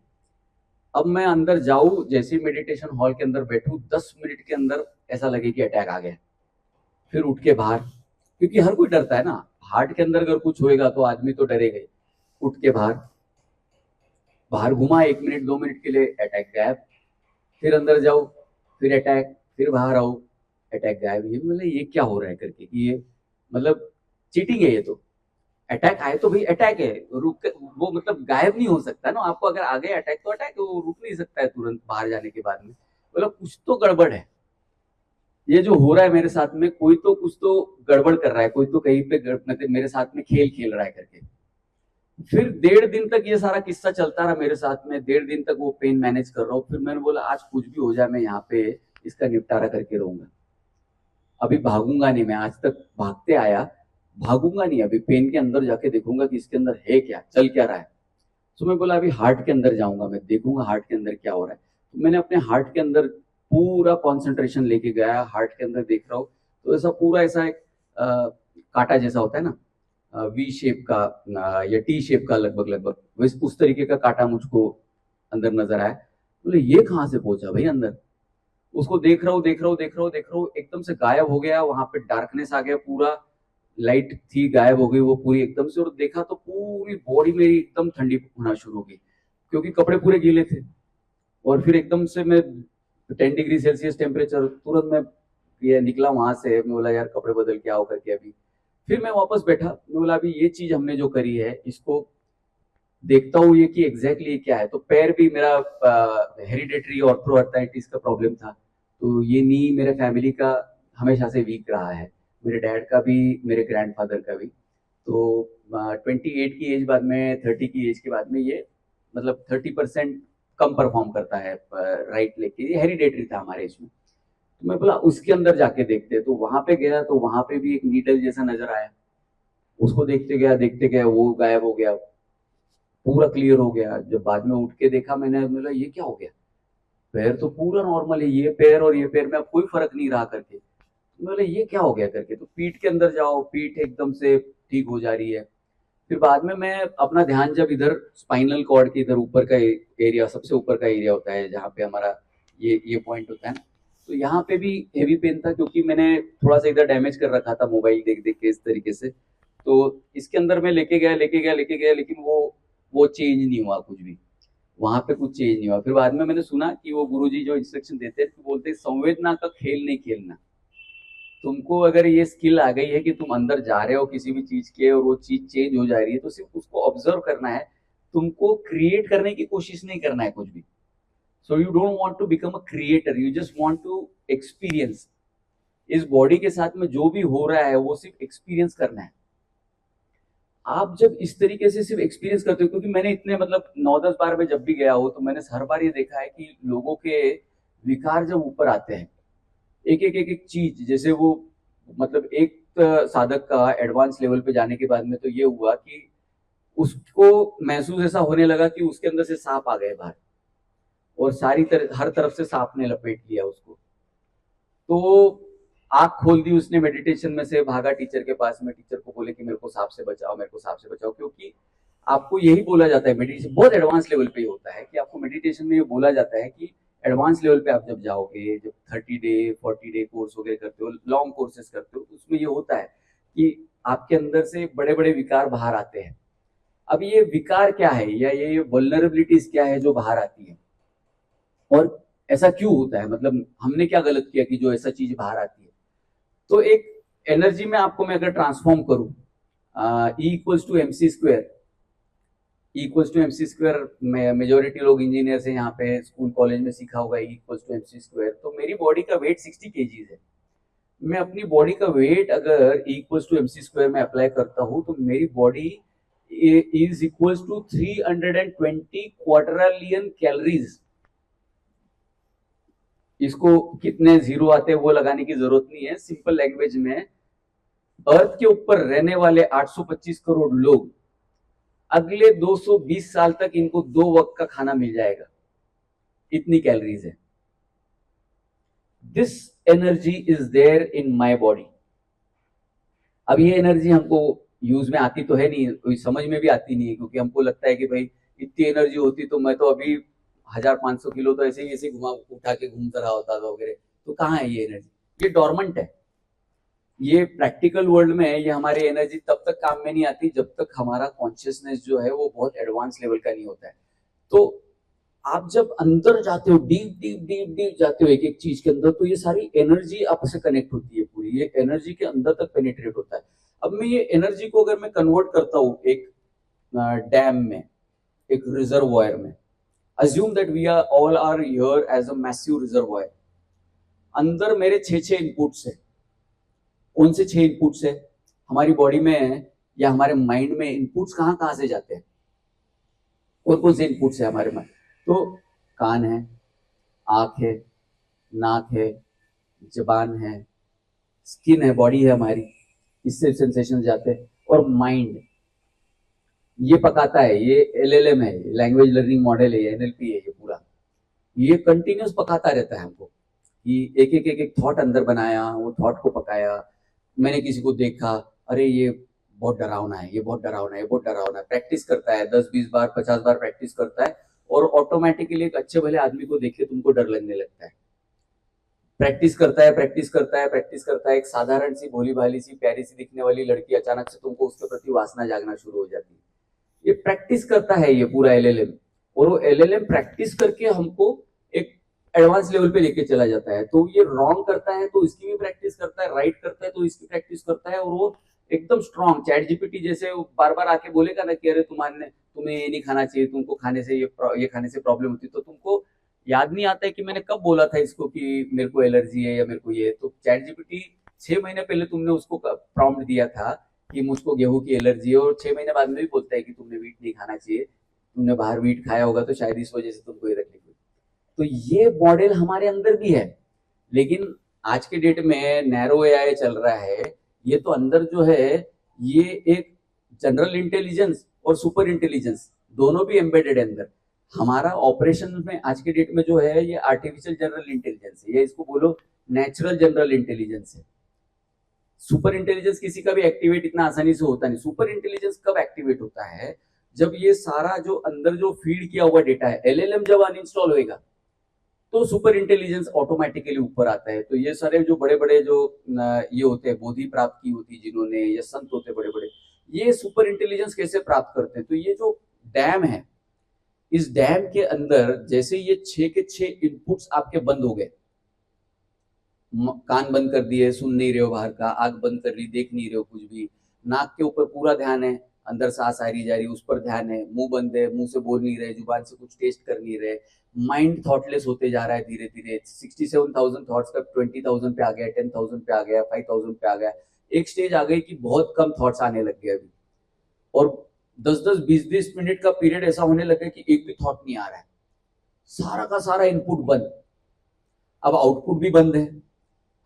अब मैं अंदर जाऊं, जैसे ही मेडिटेशन हॉल के अंदर बैठूं, 10 मिनट के अंदर ऐसा लगे कि अटैक आ गया। फिर उठ के बाहर, क्योंकि हर कोई डरता है ना, हार्ट के अंदर अगर कुछ होएगा तो आदमी तो डरेगा ही। उठ के बाहर, बाहर घुमा 1 मिनट 2 मिनट के लिए, अटैक गायब। फिर अंदर जाओ, फिर अटैक, फिर बाहर आओ, अटैक गायब। ये मतलब ये क्या हो रहा है करके, कि ये मतलब चीटिंग है ये तो। अटैक आए तो भाई अटैक है, रुक वो मतलब गायब नहीं हो सकता ना, आपको अगर आ गए अटैक तो अटैक, वो रुक नहीं सकता है तुरंत बाहर जाने के बाद में। मतलब कुछ तो गड़बड़ है। ये जो हो रहा है मेरे साथ में, कोई तो कुछ तो गड़बड़ कर रहा है, कोई तो कहीं पे मतलब मेरे साथ में खेल खेल रहा है करके। फिर 1.5 दिन तक ये सारा किस्सा चलता रहा मेरे साथ में, 1.5 दिन तक वो पेन मैनेज कर रहा हूँ। फिर मैंने बोला आज कुछ भी हो जाए मैं यहाँ पे इसका निपटारा करके रहूंगा, अभी भागूंगा नहीं। मैं आज तक भागते आया, भागूंगा नहीं, अभी पेन के अंदर जाके देखूंगा कि इसके अंदर है क्या, चल क्या रहा है। तो मैं बोला अभी हार्ट के अंदर जाऊंगा, मैं देखूंगा हार्ट के अंदर क्या हो रहा है। तो मैंने अपने हार्ट के अंदर पूरा कॉन्सेंट्रेशन लेके गया, हार्ट के अंदर देख रहा हूँ, तो ऐसा पूरा ऐसा एक कांटा जैसा होता है ना, वी शेप का या टी शेप का, लगभग लगभग वैसे उस तरीके का कांटा मुझको अंदर नजर आया। बोले ये कहाँ से पहुंचा भाई अंदर? उसको देख रहा हूँ देख रहा हूँ देख रहा हूँ देख रहा हूँ, एकदम से गायब हो गया, वहां पे डार्कनेस आ गया पूरा, लाइट थी गायब हो गई वो पूरी एकदम से। और देखा तो पूरी बॉडी मेरी एकदम ठंडी होना शुरू हो गई, क्योंकि कपड़े पूरे गीले थे। और फिर एकदम से मैं 10 डिग्री सेल्सियस टेम्परेचर, तुरंत मैं ये निकला वहां से, मैं बोला यार कपड़े बदल के आओ करके अभी। फिर मैं वापस बैठा, मैं बोला अभी ये चीज हमने जो करी है इसको देखता हूँ ये कि एग्जैक्टली क्या है। तो पैर भी मेरा हेरिडेटरी ऑर्थोआर्थराइटिस का प्रॉब्लम था, तो ये नी मेरे फैमिली का हमेशा से वीक रहा है, मेरे डैड का भी, मेरे ग्रैंडफादर का भी। तो 28 की एज बाद में, 30 की एज के बाद में ये मतलब 30% कम परफॉर्म करता है राइट लेग के, ये हेरिडेटरी था हमारे इसमें। तो मैं बोला उसके अंदर जाके देखते, तो वहां पे गया तो वहां पे भी एक नीडल जैसा नजर आया, उसको देखते गया वो गायब हो गया। पूरा क्लियर हो गया। जब बाद में उठ के देखा मैंने, बोला ये क्या हो गया, पैर तो पूरा नॉर्मल है, ये पैर और ये पैर में अब कोई फर्क नहीं रहा करके। बोले ये क्या हो गया करके, तो पीठ के अंदर जाओ, पीठ एकदम से ठीक हो जा रही है। फिर बाद में मैं अपना ध्यान जब इधर स्पाइनल कॉर्ड के इधर ऊपर का एरिया, सबसे ऊपर का एरिया होता है जहाँ पे हमारा ये पॉइंट होता है ना, तो यहाँ पे भी हेवी पेन था, क्योंकि मैंने थोड़ा सा इधर डैमेज कर रखा था मोबाइल देख देख के इस तरीके से। तो इसके अंदर मैं लेके गया, लेकिन वो चेंज नहीं हुआ कुछ भी, वहां पे कुछ चेंज नहीं हुआ। फिर बाद में मैंने सुना कि वो गुरुजी जो इंस्ट्रक्शन देते हैं, तो बोलते हैं संवेदना का खेल नहीं खेलना। तुमको अगर ये स्किल आ गई है कि तुम अंदर जा रहे हो किसी भी चीज के और वो चीज चेंज हो जा रही है, तो सिर्फ उसको ऑब्जर्व करना है, तुमको क्रिएट करने की कोशिश नहीं करना है कुछ भी। So you don't want to become a creator, you just want to experience. इस बॉडी के साथ में जो भी हो रहा है वो सिर्फ एक्सपीरियंस करना है। आप जब इस तरीके से सिर्फ एक्सपीरियंस करते हो, क्योंकि मैंने इतने मतलब 9-10 बार में जब भी गया हो, तो मैंने हर बार ये देखा है कि लोगों के विकार जब ऊपर आते हैं, एक चीज, जैसे वो मतलब एक साधक का एडवांस लेवल पे जाने के बाद में तो ये हुआ कि उसको महसूस ऐसा होने लगा कि उसके अंदर से सांप आ गए बाहर, और हर तरफ से सांप ने लपेट लिया उसको। तो आंख खोल दी उसने, मेडिटेशन में से भागा टीचर के पास में, टीचर को बोले कि मेरे को सांप से बचाओ, मेरे को सांप से बचाओ। क्योंकि आपको यही बोला जाता है, मेडिटेशन बहुत एडवांस लेवल पे होता है कि आपको मेडिटेशन में ये बोला जाता है कि एडवांस लेवल पे आप जब जाओगे, जब 30 डे 40 डे कोर्स वगैरह करते हो, लॉन्ग कोर्सेज करते हो, तो उसमें ये होता है कि आपके अंदर से बड़े बड़े विकार बाहर आते हैं। अब ये विकार क्या है, या ये वल्नरेबिलिटीज क्या है जो बाहर आती है, और ऐसा क्यों होता है, मतलब हमने क्या गलत किया कि जो ऐसा चीज बाहर आती है। तो एक एनर्जी में आपको मैं अगर ट्रांसफॉर्म करूं, E equals to M C square, equals to M C square, majority लोग इंजीनियर से यहाँ पे स्कूल कॉलेज में सीखा होगा equals to M C square. तो मेरी बॉडी का वेट 60 kg है। मैं अपनी बॉडी का वेट अगर equals to M C square में अप्लाई करता हूँ, तो मेरी body is equals to 320 quadrillion calories. इसको कितने जीरो आते हैं वो लगाने की जरूरत नहीं है, सिंपल लैंग्वेज में अर्थ के ऊपर रहने वाले 825 करोड़ लोग, अगले 220 साल तक इनको 2 वक्त का खाना मिल जाएगा, इतनी कैलोरीज है। This energy is there in my body. अब ये एनर्जी हमको यूज में आती तो है नहीं, कोई समझ में भी आती नहीं है, क्योंकि हमको लगता है कि भाई इतनी एनर्जी होती तो मैं तो अभी 1500 किलो तो ऐसे ही घुमा उठा के घूमता रहा होता था वगैरह। तो कहाँ है ये एनर्जी, ये डॉर्मेंट है। ये प्रैक्टिकल वर्ल्ड में ये हमारी एनर्जी तब तक काम में नहीं आती जब तक हमारा कॉन्शियसनेस जो है वो बहुत एडवांस लेवल का नहीं होता है। तो आप जब अंदर जाते हो, डीप डीप डीप डीप जाते हो एक एक चीज के अंदर, तो ये सारी एनर्जी आपस से कनेक्ट होती है, पूरी ये एनर्जी के अंदर तक पेनिट्रेट होता है। अब मैं ये एनर्जी को अगर मैं कन्वर्ट करता हूँ एक डैम में, एक रिजर्वॉयर में, assume that we are all are here as a massive reservoir. अंदर मेरे 6 इनपुट्स है। कौन से 6 इनपुट्स है हमारी बॉडी में या हमारे माइंड में? इनपुट्स कहाँ कहाँ से जाते हैं, कौन कौन से इनपुट्स है हमारे में? तो कान है, आंख है, नाक है, जबान है, स्किन है, बॉडी है हमारी, इससे सेंसेशन जाते हैं। और माइंड ये पकाता है, ये एलएलएम है, लैंग्वेज लर्निंग मॉडल है, एनएलपी है, ये पूरा ये कंटिन्यूस पकाता रहता है हमको कि एक एक एक एक थॉट अंदर बनाया, वो थॉट को पकाया। मैंने किसी को देखा, अरे ये बहुत डरावना है, ये बहुत डरावना है, ये बहुत डरावना है। प्रैक्टिस करता है, 10-20 बार 50 बार प्रैक्टिस करता है, और ऑटोमेटिकली एक अच्छे भले आदमी को देख के तुमको डर लगने लगता है। प्रैक्टिस करता है, प्रैक्टिस करता है, प्रैक्टिस करता है, एक साधारण सी भोली भाली सी प्यारी सी दिखने वाली लड़की अचानक से तुमको उसके प्रति वासना जागना शुरू हो जाती है। ये प्रैक्टिस करता है ये पूरा एलएलएम, और वो एलएलएम प्रैक्टिस करके हमको एक एडवांस लेवल पे लेके चला जाता है। तो ये रॉन्ग करता है तो इसकी भी प्रैक्टिस करता है, राइट करता है तो इसकी प्रैक्टिस करता है, और वो एकदम स्ट्रॉन्ग चैट जीपीटी जैसे बार बार आके बोलेगा ना कि अरे तुम्हें ये नहीं खाना चाहिए, तुमको खाने से ये खाने से प्रॉब्लम होती है, तो तुमको याद नहीं आता है कि मैंने कब बोला था इसको कि मेरे को एलर्जी है या मेरे को ये। तो चैट जीपीटी 6 महीने पहले तुमने उसको प्रॉम्प्ट दिया था कि मुझको गेहूं की एलर्जी है, और 6 महीने बाद में भी बोलता है कि तुमने वीट नहीं खाना चाहिए, तुमने बाहर वीट खाया होगा तो शायद इस वजह से तुमको ये तकलीफ हुई। तो ये मॉडल हमारे अंदर भी है, लेकिन आज के डेट में नैरो एआई चल रहा है। ये तो अंदर जो है ये एक जनरल इंटेलिजेंस और सुपर इंटेलिजेंस दोनों भी एम्बेडेड है अंदर। हमारा ऑपरेशन में आज के डेट में जो है ये आर्टिफिशियल जनरल इंटेलिजेंस है, ये इसको बोलो नेचुरल जनरल इंटेलिजेंस है। सुपर इंटेलिजेंस किसी का भी एक्टिवेट इतना आसानी से होता नहीं। सुपर इंटेलिजेंस कब एक्टिवेट होता है, जब ये सारा जो अंदर जो फीड किया हुआ डेटा है, एलएलएम जब अनइंस्टॉल होएगा तो सुपर इंटेलिजेंस ऑटोमेटिकली ऊपर आता है। तो ये सारे जो बड़े बड़े जो ये होते हैं, बोधि प्राप्त की होती जिन्होंने, ये संत होते बड़े बड़े, ये सुपर इंटेलिजेंस कैसे प्राप्त करते हैं? तो ये जो डैम है, इस डैम के अंदर जैसे ये 6 के 6 इनपुट्स आपके बंद हो गए, कान बंद कर दिए, सुन नहीं रहे हो बाहर का, आंख बंद कर ली, देख नहीं रहे हो कुछ भी, नाक के ऊपर पूरा ध्यान है, अंदर सांस आ रही जा रही उस पर ध्यान है, मुंह बंद है, मुंह से बोल नहीं रहे, जुबान से कुछ टेस्ट कर नहीं रहे, माइंड थॉटलेस होते जा रहा है धीरे धीरे, 67,000 थॉट्स का 20,000 पे आ गया, 10,000 पे आ गया, 5,000 पे आ गया, एक स्टेज आ गई कि बहुत कम थॉट्स आने लग गए अभी, और 10-10, 20-20 मिनट का पीरियड ऐसा होने लगा कि एक भी थॉट नहीं आ रहा है, सारा का सारा इनपुट बंद। अब आउटपुट भी बंद है,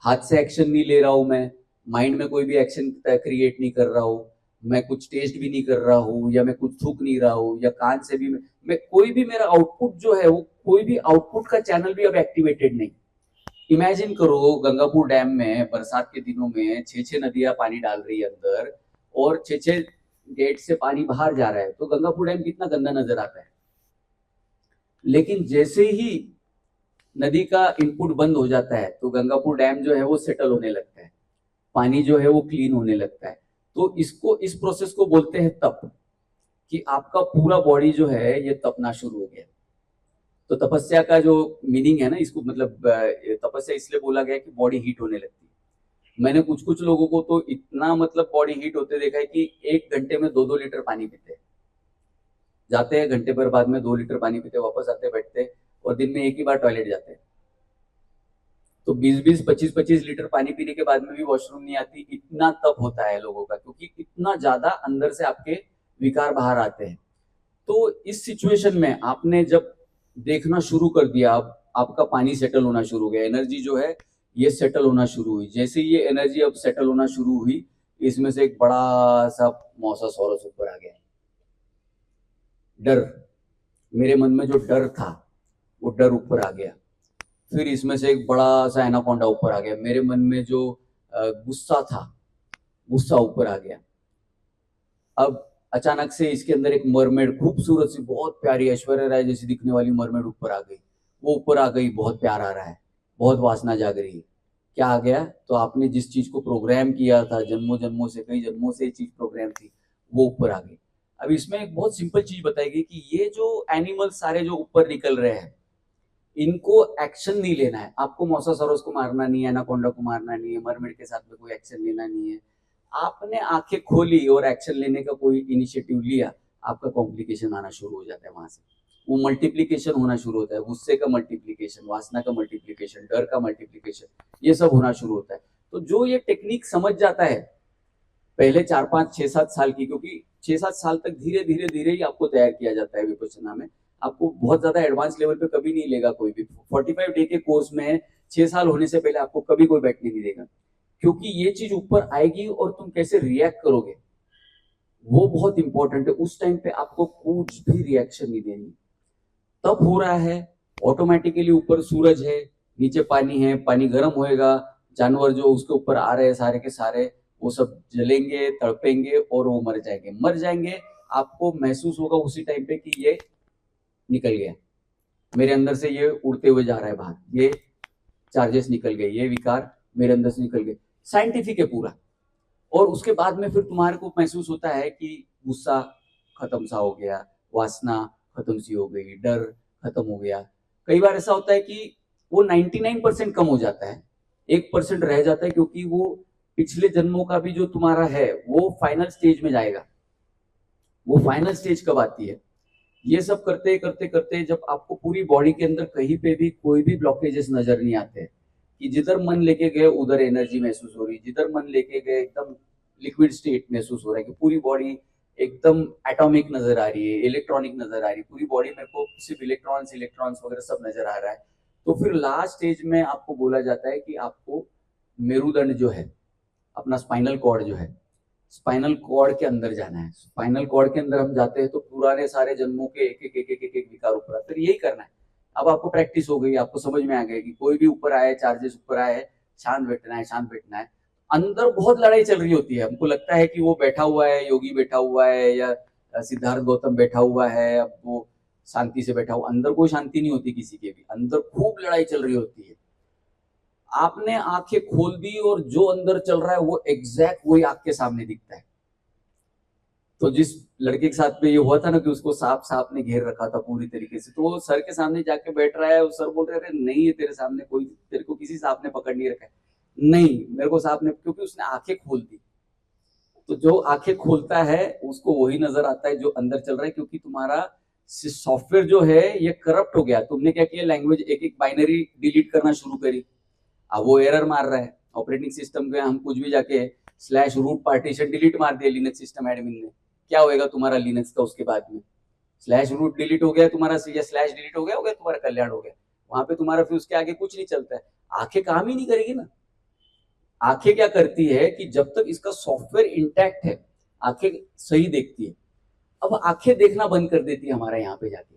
हाथ से एक्शन नहीं ले रहा हूं मैं, माइंड में कोई भी एक्शन क्रिएट नहीं कर रहा हूं, मैं कुछ टेस्ट भी नहीं कर रहा हूं, या मैं कुछ थूक नहीं रहा हूं, या कान से भी मैं कोई भी मेरा आउटपुट जो है वो कोई भी आउटपुट का चैनल भी अब एक्टिवेटेड नहीं। इमेजिन करो गंगापुर डैम में बरसात के दिनों में 6-6 नदियां पानी डाल रही है अंदर, और 6-6 गेट से पानी बाहर जा रहा है, तो गंगापुर डैम कितना गंदा नजर आता है। लेकिन जैसे ही नदी का इनपुट बंद हो जाता है तो गंगापुर डैम जो है वो सेटल होने लगता है, पानी जो है वो क्लीन होने लगता है। तो इसको, इस प्रोसेस को बोलते हैं तप, कि आपका पूरा बॉडी जो है ये तपना शुरू हो गया। तो तपस्या का जो मीनिंग है ना, इसको मतलब तपस्या इसलिए बोला गया कि बॉडी हीट होने लगती है। मैंने कुछ कुछ लोगों को तो इतना मतलब बॉडी हीट होते देखा है कि 1 घंटे में 2-2 लीटर पानी पीते हैं, जाते हैं घंटे भर बाद में 2 लीटर पानी पीते, वापस आते बैठते, और दिन में एक ही बार टॉयलेट जाते हैं। तो 20-20, 25-25 लीटर पानी पीने के बाद में भी वॉशरूम नहीं आती, इतना तप होता है लोगों का, क्योंकि इतना ज्यादा अंदर से आपके विकार बाहर आते हैं। तो इस सिचुएशन में आपने जब देखना शुरू कर दिया, आपका पानी सेटल होना शुरू हो गया, एनर्जी जो है ये सेटल होना शुरू हुई। जैसे ये एनर्जी अब सेटल होना शुरू हुई, इसमें से एक बड़ा सा मोसासॉरस ऊपर आ गया। डर, मेरे मन में जो डर था वो डर ऊपर आ गया। फिर इसमें से एक बड़ा सा एनाकोंडा ऊपर आ गया। मेरे मन में जो गुस्सा था, गुस्सा ऊपर आ गया। अब अचानक से इसके अंदर एक मरमेड, खूबसूरत सी, बहुत प्यारी, ऐश्वर्या राय जैसी दिखने वाली मरमेड ऊपर आ गई। वो ऊपर आ गई, बहुत प्यार आ रहा है, बहुत वासना जाग रही है। क्या आ गया? तो आपने जिस चीज को प्रोग्राम किया था जन्मों जन्मों से, कई जन्मों से ये चीज प्रोग्राम थी, वो ऊपर आ गई। अब इसमें एक बहुत सिंपल चीज बताएगी कि ये जो एनिमल सारे जो ऊपर निकल रहे हैं, इनको एक्शन नहीं लेना है। आपको मोसासॉरस को मारना नहीं है, एनाकोंडा को मारना नहीं है, मरमेड के साथ में कोई एक्शन लेना नहीं है। आपने आंखें खोली और एक्शन लेने का कोई इनिशिएटिव लिया, आपका कॉम्प्लिकेशन आना शुरू हो जाता है। वहां से वो मल्टीप्लीकेशन होना शुरू होता है, गुस्से का मल्टीप्लीकेशन, वासना का मल्टीप्लीकेशन, डर का मल्टीप्लीकेशन, ये सब होना शुरू होता है। तो जो ये टेक्निक समझ जाता है पहले 4-5-6-7 साल की, क्योंकि 6-7 साल तक धीरे धीरे धीरे ही आपको तैयार किया जाता है विपश्यना में। आपको बहुत ज्यादा एडवांस लेवल पे कभी नहीं लेगा कोई भी। 45 डे के कोर्स में 6 साल होने से पहले आपको कभी कोई बैठने नहीं देगा, क्योंकि ये चीज ऊपर आएगी और तुम कैसे रिएक्ट करोगे वो बहुत इंपॉर्टेंट है। उस टाइम पे आपको कुछ भी रिएक्शन नहीं देनी। तब हो रहा है ऑटोमेटिकली, ऊपर सूरज है, नीचे पानी है, पानी गर्म होएगा, जानवर जो उसके ऊपर आ रहे हैं सारे के सारे वो सब जलेंगे, तड़पेंगे और वो मर जाएंगे। मर जाएंगे, आपको महसूस होगा उसी टाइम पे कि ये निकल गया, मेरे अंदर से ये उड़ते हुए जा रहा है बाहर, ये चार्जेस निकल गए, ये विकार मेरे अंदर से निकल गए। साइंटिफिक है पूरा। और उसके बाद में फिर तुम्हारे को महसूस होता है कि गुस्सा खत्म सा हो गया, वासना खत्म सी हो गई, डर खत्म हो गया। कई बार ऐसा होता है कि वो 99% कम हो जाता है, 1% रह जाता है, क्योंकि वो पिछले जन्मों का भी जो तुम्हारा है वो फाइनल स्टेज में जाएगा। वो फाइनल स्टेज कब आती है? ये सब करते करते करते जब आपको पूरी बॉडी के अंदर कहीं पे भी कोई भी ब्लॉकेजेस नजर नहीं आते, कि जिधर मन लेके गए उधर एनर्जी महसूस हो रही, जिधर मन लेके गए एकदम लिक्विड स्टेट महसूस हो रहा है, कि पूरी बॉडी एकदम एटॉमिक नजर आ रही है, इलेक्ट्रॉनिक नजर आ रही है, पूरी बॉडी मेरे को सिर्फ इलेक्ट्रॉन्स इलेक्ट्रॉन्स वगैरह सब नजर आ रहा है। तो फिर लास्ट स्टेज में आपको बोला जाता है कि आपको मेरुदंड जो है, अपना स्पाइनल कॉर्ड जो है, स्पाइनल कॉर्ड के अंदर जाना है। स्पाइनल कॉर्ड के अंदर हम जाते हैं तो पुराने सारे जन्मों के एक एक विकार ऊपर आते, फिर यही करना है। अब आपको प्रैक्टिस हो गई, आपको समझ में आ गया कि कोई भी ऊपर आए, चार्जेस ऊपर आए, शांत बैठना है, शांत बैठना है। अंदर बहुत लड़ाई चल रही होती है, हमको लगता है कि वो बैठा हुआ है, योगी बैठा हुआ है, या सिद्धार्थ गौतम बैठा हुआ है, अब वो शांति से बैठा हुआ। अंदर कोई शांति नहीं होती किसी के भी, अंदर खूब लड़ाई चल रही होती है। आपने आंखें खोल दी और जो अंदर चल रहा है वो एग्जैक्ट वही आंख के सामने दिखता है। तो जिस लड़के के साथ में ये हुआ था ना कि उसको सांप ने घेर रखा था पूरी तरीके से, तो वो सर के सामने जाके बैठ रहा है, सर बोल रहे थे नहीं है तेरे सामने कोई, तेरे को किसी सांप ने पकड़ नहीं रखा है। नहीं, मेरे को सांप ने, क्योंकि उसने आंखें खोल दी। तो जो आंखें खोलता है उसको वही नजर आता है जो अंदर चल रहा है, क्योंकि तुम्हारा सॉफ्टवेयर जो है ये करप्ट हो गया। तुमने क्या किया, लैंग्वेज एक एक बाइनरी डिलीट करना शुरू करी। अब वो एरर मार रहा है ऑपरेटिंग सिस्टम के, हम कुछ भी जाके स्लैश रूट पार्टीशन डिलीट मार दिया लिनक्स सिस्टम एडमिन ने, क्या होएगा तुम्हारा लिनक्स का उसके बाद में? स्लैश रूट डिलीट हो गया तुम्हारा, या स्लैश डिलीट हो गया तुम्हारा कल्याण हो गया। वहां पे तुम्हारा फिर उसके आगे कुछ नहीं चलता है। आंखें काम ही नहीं करेगी ना। आंखें क्या करती है कि जब तक इसका सॉफ्टवेयर इंटैक्ट है आंखें सही देखती है। अब आंखें देखना बंद कर देती है हमारा यहाँ पे जाके,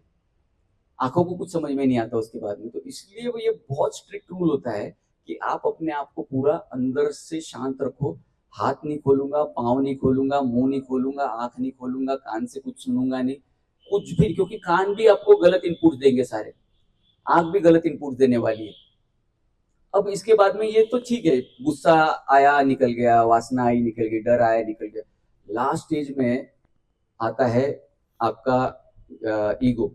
आंखों को कुछ समझ में नहीं आता उसके बाद में। तो इसलिए वो ये बहुत स्ट्रिक्ट रूल होता है कि आप अपने आप को पूरा अंदर से शांत रखो। हाथ नहीं खोलूंगा, पाँव नहीं खोलूंगा, मुंह नहीं खोलूंगा, आंख नहीं खोलूंगा, कान से कुछ सुनूंगा नहीं, कुछ भी, क्योंकि कान भी आपको गलत इनपुट देंगे सारे, आंख भी गलत इनपुट देने वाली है। अब इसके बाद में ये तो ठीक है, गुस्सा आया निकल गया, वासना आई निकल गई, डर आया निकल गया। लास्ट स्टेज में आता है आपका ईगो,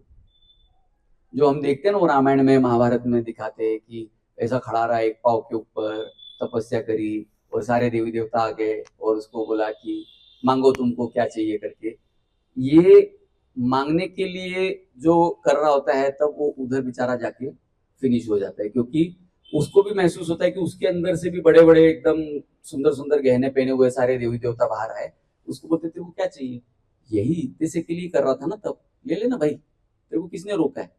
जो हम देखते हैं ना वो रामायण में महाभारत में दिखाते हैं कि ऐसा खड़ा रहा एक पाव के ऊपर, तपस्या करी और सारे देवी देवता आ गए और उसको बोला कि मांगो तुमको क्या चाहिए करके। ये मांगने के लिए जो कर रहा होता है तब वो उधर बेचारा जाके फिनिश हो जाता है, क्योंकि उसको भी महसूस होता है कि उसके अंदर से भी बड़े बड़े एकदम सुंदर सुंदर गहने पहने हुए सारे देवी देवता बाहर आए। उसको बोलते तेरे को क्या चाहिए, यही इतने से के लिए कर रहा था ना, तब ले लेना भाई, तेरे को किसने रोका है।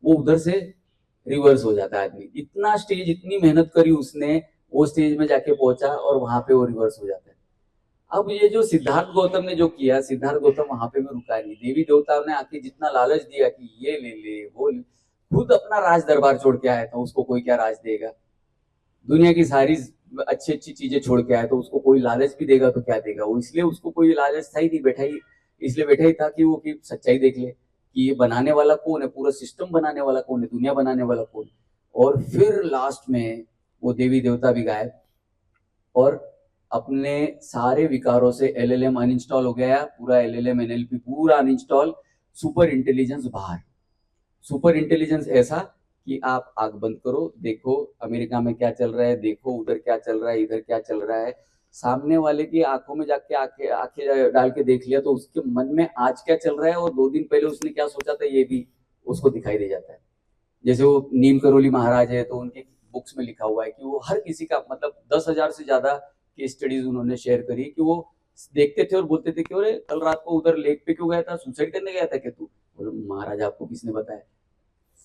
वो उधर से रिवर्स हो जाता है आदमी। इतना स्टेज, इतनी मेहनत करी उसने, वो स्टेज में जाके पहुंचा और वहां पे वो रिवर्स हो जाता है। अब ये जो सिद्धार्थ गौतम ने जो किया, सिद्धार्थ गौतम वहां पे भी रुका नहीं। देवी देवताओं ने आके जितना लालच दिया कि ये ले ले वो ले, खुद अपना राज दरबार छोड़ के आया था, उसको कोई क्या राज देगा। दुनिया की सारी अच्छी अच्छी चीजें छोड़ के आया तो उसको कोई लालच भी देगा तो क्या देगा वो। इसलिए उसको कोई लालच था ही नहीं, बैठा ही इसलिए बैठा ही था कि वो की सच्चाई देख ले कि ये बनाने वाला कौन है, पूरा सिस्टम बनाने वाला कौन है, दुनिया बनाने वाला कौन है। और फिर लास्ट में वो देवी देवता भी गायब और अपने सारे विकारों से एलएलएम अनइंस्टॉल हो गया, पूरा एलएलएम एनएलपी पूरा अनइंस्टॉल, सुपर इंटेलिजेंस बाहर। सुपर इंटेलिजेंस ऐसा कि आप आंख बंद करो, देखो अमेरिका में क्या चल रहा है, देखो उधर क्या चल रहा है, इधर क्या चल रहा है। सामने वाले की आंखों में जाके आंखें आंखें डाल के देख लिया तो उसके मन में आज क्या चल रहा है और 2 दिन पहले उसने क्या सोचा था ये भी उसको दिखाई दे जाता है। जैसे वो नीम करोली महाराज है तो उनके बुक्स में लिखा हुआ है कि वो हर किसी का मतलब 10,000 से ज्यादा केस स्टडीज उन्होंने शेयर करी कि वो देखते थे और बोलते थे कि अरे कल रात को उधर लेक पे क्यों गया था, सुसाइड करने गया था क्या तू? बोले महाराज आपको किसने बताया,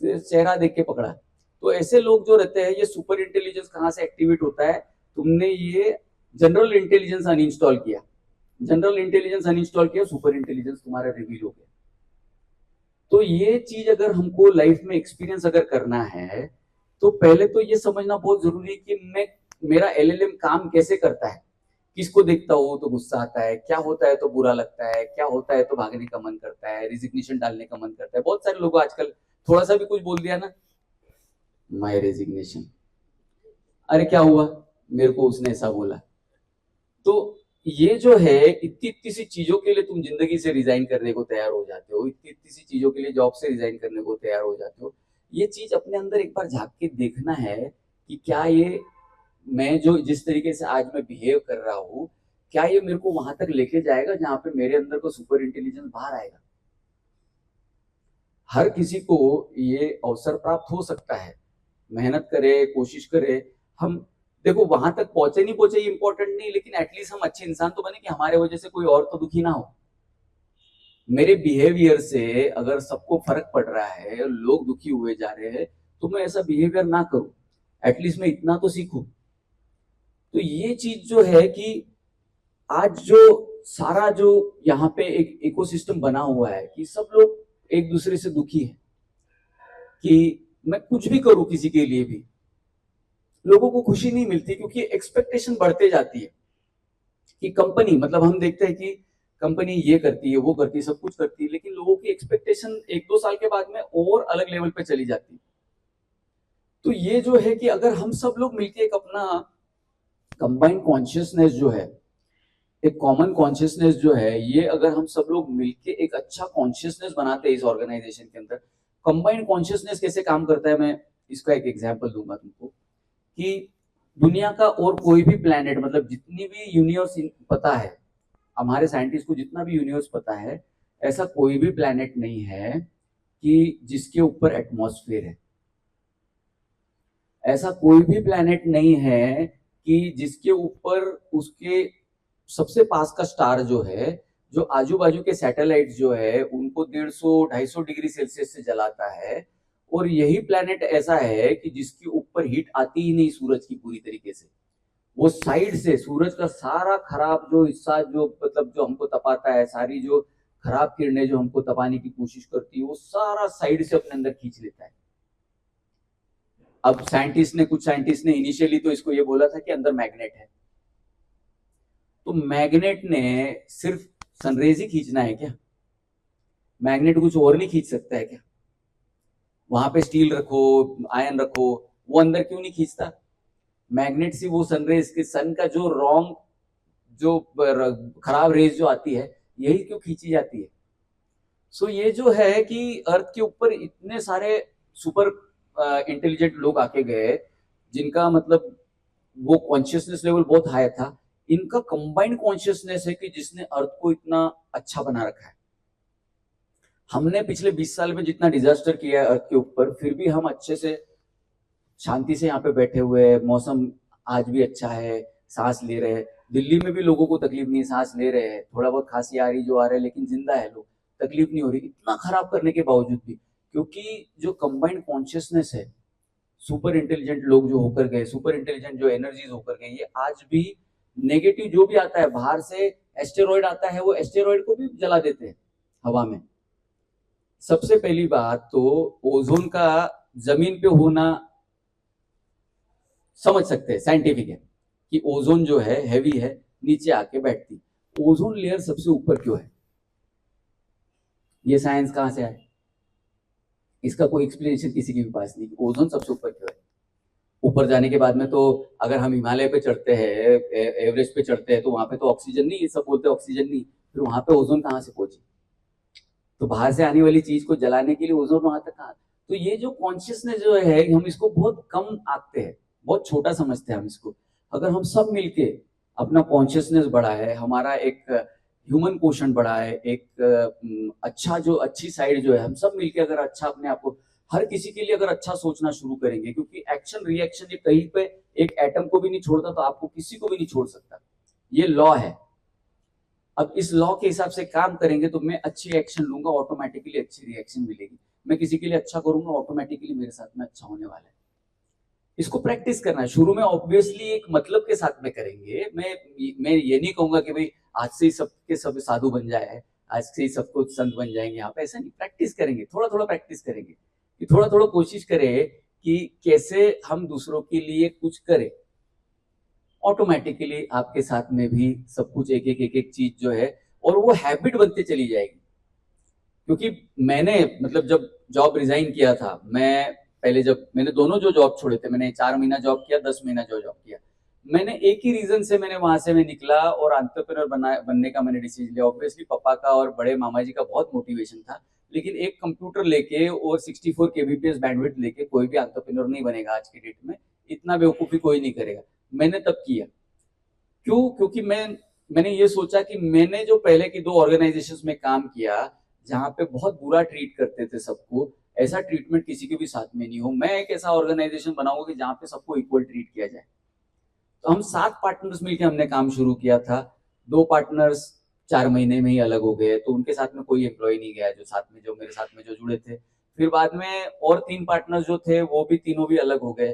फिर चेहरा देख के पकड़ा। तो ऐसे लोग जो रहते हैं, ये सुपर इंटेलिजेंस कहाँ से एक्टिवेट होता है, तुमने ये जनरल इंटेलिजेंस अनइंस्टॉल किया, जनरल इंटेलिजेंस अनइंस्टॉल किया, सुपर इंटेलिजेंस तुम्हारा रिवील हो गया। तो ये चीज अगर हमको लाइफ में एक्सपीरियंस अगर करना है तो पहले तो ये समझना बहुत जरूरी है कि मैं, मेरा एलएलएम काम कैसे करता है, किसको देखता हूँ तो गुस्सा आता है, क्या होता है तो बुरा लगता है, क्या होता है तो भागने का मन करता है, रिजिग्नेशन डालने का मन करता है। बहुत सारे लोग आजकल थोड़ा सा भी कुछ बोल दिया ना, माय रेजिग्नेशन, अरे क्या हुआ, मेरे को उसने ऐसा बोला। तो ये जो है इतनी इतनी सी चीजों के लिए तुम जिंदगी से रिजाइन करने को तैयार हो जाते हो, इतनी इतनी सी चीजों के लिए जॉब से रिजाइन करने को तैयार हो जाते हो। ये चीज अपने अंदर एक बार झांक के देखना है कि क्या ये मैं जो जिस तरीके से आज मैं बिहेव कर रहा हूँ, क्या ये मेरे को वहां तक लेके जाएगा जहां पे मेरे अंदर को सुपर इंटेलिजेंस बाहर आएगा। हर किसी को ये अवसर प्राप्त हो सकता है, मेहनत करे, कोशिश करे। हम देखो वहां तक पहुंचे नहीं पहुंचे ये इंपॉर्टेंट नहीं, लेकिन एटलीस्ट हम अच्छे इंसान तो बने कि हमारे वजह से कोई और तो दुखी ना हो। मेरे बिहेवियर से अगर सबको फर्क पड़ रहा है, लोग दुखी हुए जा रहे हैं, तो मैं ऐसा बिहेवियर ना करूं, एटलीस्ट मैं इतना तो सीखूं। तो ये चीज जो है कि आज जो सारा जो यहाँ पे एक इकोसिस्टम बना हुआ है कि सब लोग एक दूसरे से दुखी है कि मैं कुछ भी करूं किसी के लिए भी, लोगों को खुशी नहीं मिलती क्योंकि एक्सपेक्टेशन बढ़ते जाती है कि कंपनी, मतलब हम देखते हैं कि कंपनी ये करती है, वो करती है, सब कुछ करती है, लेकिन लोगों की एक्सपेक्टेशन 1-2 साल के बाद में और अलग लेवल पे चली जाती है। तो ये जो है कि अगर हम सब लोग मिलकर एक अपना कंबाइंड कॉन्शियसनेस जो है, एक कॉमन कॉन्शियसनेस जो है, ये अगर हम सब लोग मिलके एक अच्छा कॉन्शियसनेस बनाते हैं इस ऑर्गेनाइजेशन के अंदर। कंबाइंड कॉन्शियसनेस कैसे काम करता है, मैं इसका एक एग्जांपल दूंगा तुमको कि दुनिया का और कोई भी प्लेनेट, मतलब जितनी भी यूनिवर्स पता है, हमारे साइंटिस्ट को जितना भी यूनिवर्स पता है, ऐसा कोई भी प्लेनेट नहीं है कि जिसके ऊपर एटमॉस्फेयर है। ऐसा कोई भी प्लेनेट नहीं है कि जिसके ऊपर उसके सबसे पास का स्टार जो है, जो आजू बाजू के सैटेलाइट जो है, उनको 150-250 डिग्री सेल्सियस से जलाता है। और यही प्लेनेट ऐसा है कि जिसके ऊपर हीट आती ही नहीं सूरज की पूरी तरीके से। वो साइड से सूरज का सारा खराब जो हिस्सा, जो मतलब जो हमको तपाता है, सारी जो खराब किरणें जो हमको तपाने की कोशिश करती है, वो सारा साइड से अपने अंदर खींच लेता है। अब कुछ साइंटिस्ट ने इनिशियली तो इसको ये बोला था कि अंदर मैग्नेट है। तो मैग्नेट ने सिर्फ सनरेज ही खींचना है क्या? मैग्नेट कुछ और नहीं खींच सकता है क्या? वहां पे स्टील रखो, आयन रखो, वो अंदर क्यों नहीं खींचता? मैग्नेट से वो सनरेज के सन का जो रॉन्ग, जो खराब रेज जो आती है, यही क्यों खींची जाती है? सो ये जो है कि अर्थ के ऊपर इतने सारे सुपर इंटेलिजेंट लोग आके गए, जिनका मतलब वो कॉन्शियसनेस लेवल बहुत हाई था। इनका कंबाइंड कॉन्शियसनेस है कि जिसने अर्थ को इतना अच्छा बना रखा है। हमने पिछले 20 साल में जितना डिजास्टर किया है अर्थ के ऊपर, फिर भी हम अच्छे से शांति से यहाँ पे बैठे हुए हैं। मौसम आज भी अच्छा है, सांस ले रहे हैं। दिल्ली में भी लोगों को तकलीफ नहीं, सांस ले रहे हैं, थोड़ा बहुत खांसी आ रही जो आ रहा है, लेकिन जिंदा है लोग, तकलीफ नहीं हो रही इतना खराब करने के बावजूद भी। क्योंकि जो कंबाइंड कॉन्शियसनेस है, सुपर इंटेलिजेंट लोग जो होकर गए, सुपर इंटेलिजेंट जो एनर्जीज होकर गए, ये आज भी नेगेटिव जो भी आता है बाहर से, एस्टेरॉइड आता है, वो एस्टेरॉइड को भी जला देते हैं हवा में। सबसे पहली बात तो ओजोन का जमीन पे होना समझ सकते हैं, साइंटिफिक है कि ओजोन जो है हैवी है, नीचे आके बैठती। ओजोन लेयर सबसे ऊपर क्यों है? ये साइंस कहां से आए? इसका कोई एक्सप्लेनेशन किसी के भी पास नहीं। ओजोन सबसे ऊपर क्यों है? ऊपर जाने के बाद में तो अगर हम हिमालय पे चढ़ते हैं, एवरेस्ट पे चढ़ते हैं, तो वहां पे तो ऑक्सीजन नहीं, ये सब बोलते हैं ऑक्सीजन नहीं, फिर वहां पे ओजोन कहां से पहुंची? तो बाहर से आने वाली चीज को जलाने के लिए ओजोन वहां तक कहा। तो ये जो कॉन्शियसनेस जो है, हम इसको बहुत कम आंकते हैं, बहुत छोटा समझते हैं हम इसको। अगर हम सब मिलके अपना कॉन्शियसनेस बढ़ा है, हमारा एक ह्यूमन क्वेश्चन बढ़ा है, एक अच्छा जो अच्छी साइड जो है, हम सब मिलके अगर अच्छा अपने आप को, हर किसी के लिए अगर अच्छा सोचना शुरू करेंगे, क्योंकि एक्शन रिएक्शन ये कहीं पे एक एटम को भी नहीं छोड़ता, तो आपको किसी को भी नहीं छोड़ सकता, ये लॉ है। अब इस लॉ के हिसाब से काम करेंगे तो मैं अच्छी एक्शन लूंगा, ऑटोमेटिकली अच्छी रिएक्शन मिलेगी। मैं किसी के लिए अच्छा करूंगा, ऑटोमेटिकली मेरे साथ में अच्छा होने वाला है। इसको प्रैक्टिस करना है। शुरू में ऑब्वियसली एक मतलब के साथ में करेंगे। मैं ये नहीं कहूंगा कि भाई आज से ही सबके सब साधु बन जाए, आज से ही सबको संत बन जाएंगे। यहाँ पे ऐसा नहीं, प्रैक्टिस करेंगे, थोड़ा थोड़ा प्रैक्टिस करेंगे कि थोड़ा थोड़ा कोशिश करें कि कैसे हम दूसरों के लिए कुछ करें। ऑटोमेटिकली आपके साथ में भी सब कुछ एक एक चीज जो है, और वो हैबिट बनते चली जाएगी। क्योंकि मैंने मतलब जब जॉब रिजाइन किया था, मैं पहले जब मैंने दोनों जो जॉब छोड़े थे, मैंने 4 महीना जॉब किया, 10 महीना जो जॉब किया, मैंने एक ही रीजन से मैंने वहां से मैं निकला और एंटरप्रेन्योर बनने का मैंने डिसीजन लिया। ऑब्वियसली पापा का और बड़े मामा जी का बहुत मोटिवेशन था, लेकिन एक कंप्यूटर लेके और 64 केबीपीएस बैंडविड्थ लेके कोई भी एंटरप्रेन्योर नहीं बनेगा आज की डेट में, इतना बेवकूफी कोई नहीं करेगा। मैंने तब किया। क्यों? क्योंकि मैंने ये सोचा कि मैंने जो पहले की 2 ऑर्गेनाइजेशंस में काम किया, जहां पे बहुत बुरा ट्रीट करते थे सबको, ऐसा ट्रीटमेंट किसी के भी साथ में नहीं हो। मैं एक ऐसा ऑर्गेनाइजेशन बनाऊंगा कि जहां पे सबको इक्वल ट्रीट किया जाए। तो हम 7 पार्टनर्स मिलकर हमने काम शुरू किया था। 2 पार्टनर्स 4 महीने में ही अलग हो गए, तो उनके साथ में कोई एम्प्लॉय नहीं गया जो साथ में, जो मेरे साथ में जो जुड़े थे। फिर बाद में और 3 पार्टनर्स जो थे, वो भी तीनों भी अलग हो गए।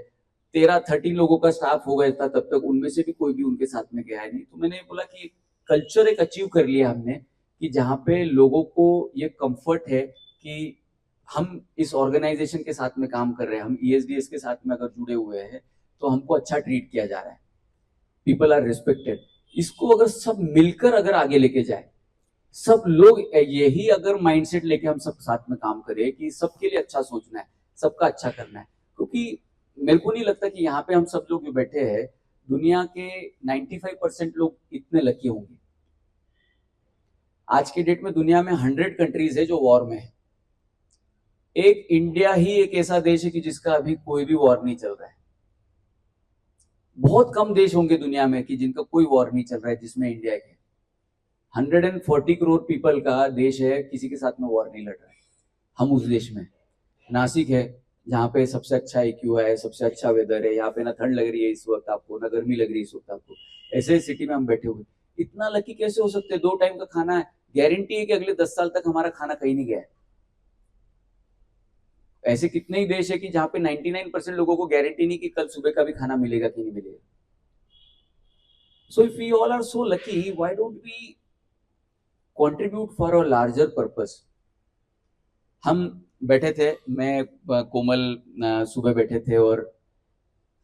13-13 लोगों का स्टाफ हो गया था तब तक, उनमें से भी कोई भी उनके साथ में गया नहीं। तो मैंने बोला कि कल्चर एक अचीव कर लिया हमने कि जहाँ पे लोगों को ये कंफर्ट है कि हम इस ऑर्गेनाइजेशन के साथ में काम कर रहे हैं, हम ESDS के साथ में अगर जुड़े हुए हैं तो हमको अच्छा ट्रीट किया जा रहा है, पीपल आर रिस्पेक्टेड। इसको अगर सब मिलकर अगर आगे लेके जाए, सब लोग यही अगर माइंडसेट लेके हम सब साथ में काम करें कि सबके लिए अच्छा सोचना है, सबका अच्छा करना है, क्योंकि मेरे को नहीं लगता कि यहाँ पे हम सब लोग जो बैठे हैं दुनिया के 95% लोग इतने लकी होंगे। आज के डेट में दुनिया में 100 कंट्रीज है जो वॉर में है, एक इंडिया ही एक ऐसा देश है कि जिसका अभी कोई भी वॉर नहीं चल रहा है। बहुत कम देश होंगे दुनिया में कि जिनका कोई वॉर नहीं चल रहा है, जिसमें इंडिया के 140 करोड़ पीपल का देश है, किसी के साथ में वॉर नहीं लड़ रहा है। हम उस देश में, नासिक है जहाँ पे सबसे अच्छा IQ है, सबसे अच्छा वेदर है, यहाँ पे ना ठंड लग रही है इस वक्त आपको, ना गर्मी लग रही है इस वक्त आपको, ऐसे सिटी में हम बैठे हुए। इतना लकी कैसे हो सकते हैं? 2 टाइम का खाना है, गारंटी है कि अगले 10 साल तक हमारा खाना कहीं नहीं गया है। ऐसे कितने ही देश है कि जहाँ पे 99% लोगों को गारंटी नहीं कि कल सुबह का भी खाना मिलेगा कि नहीं मिलेगा। So if we all are so lucky, why don't we contribute for a larger purpose? हम बैठे थे, मैं कोमल सुबह बैठे थे और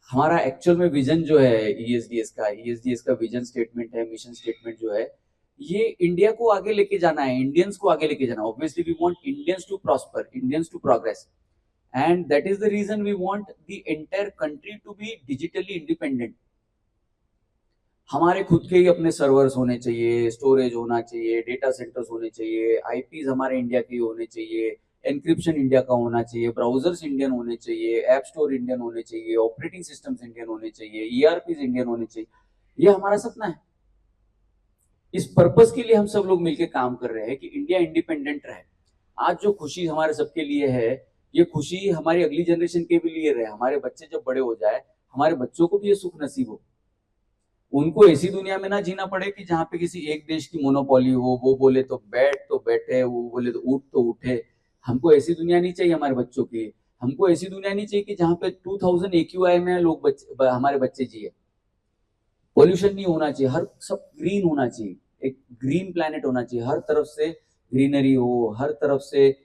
हमारा एक्चुअल में विजन जो है ESDS का विजन स्टेटमेंट है, मिशन स्टेटमेंट जो है, ये इंडिया को आगे लेके जाना है, इंडियंस को आगे लेके जाना है। Obviously we want Indians to prosper, Indians to progress, and that is the reason we want the entire country to be digitally independent. हमारे खुद के ही अपने सर्वर्स होने चाहिए, स्टोरेज होना चाहिए, डेटा सेंटर्स होने चाहिए, IPs हमारे इंडिया के होने चाहिए, एनक्रिप्शन इंडिया का होना चाहिए, ब्राउजर्स इंडियन होने चाहिए, ऐप स्टोर इंडियन होने चाहिए, ऑपरेटिंग सिस्टम्स इंडियन होने चाहिए, ERPs इंडियन होने चाहिए। ये हमारा सपना है। इस पर्पस के लिए हम सब लोग मिलकर काम कर रहे हैं कि इंडिया इंडिपेंडेंट रहे। आज जो खुशी हमारे सबके लिए है, ये खुशी हमारी अगली जनरेशन के भी लिए रहे। हमारे बच्चे जब बड़े हो जाए, हमारे बच्चों को भी ये सुख नसीब हो, उनको ऐसी दुनिया में ना जीना पड़े कि जहाँ पे किसी एक देश की मोनोपोली हो, वो बोले तो बैठे, वो बोले तो उठे। हमको ऐसी दुनिया नहीं चाहिए हमारे बच्चों की। हमको ऐसी दुनिया नहीं चाहिए कि जहाँ पे 2000 AQI में लोग हमारे बच्चे जिए। पोल्यूशन नहीं होना चाहिए, हर सब ग्रीन होना चाहिए, एक ग्रीन प्लेनेट होना चाहिए, हर तरफ से ग्रीनरी हो, हर तरफ से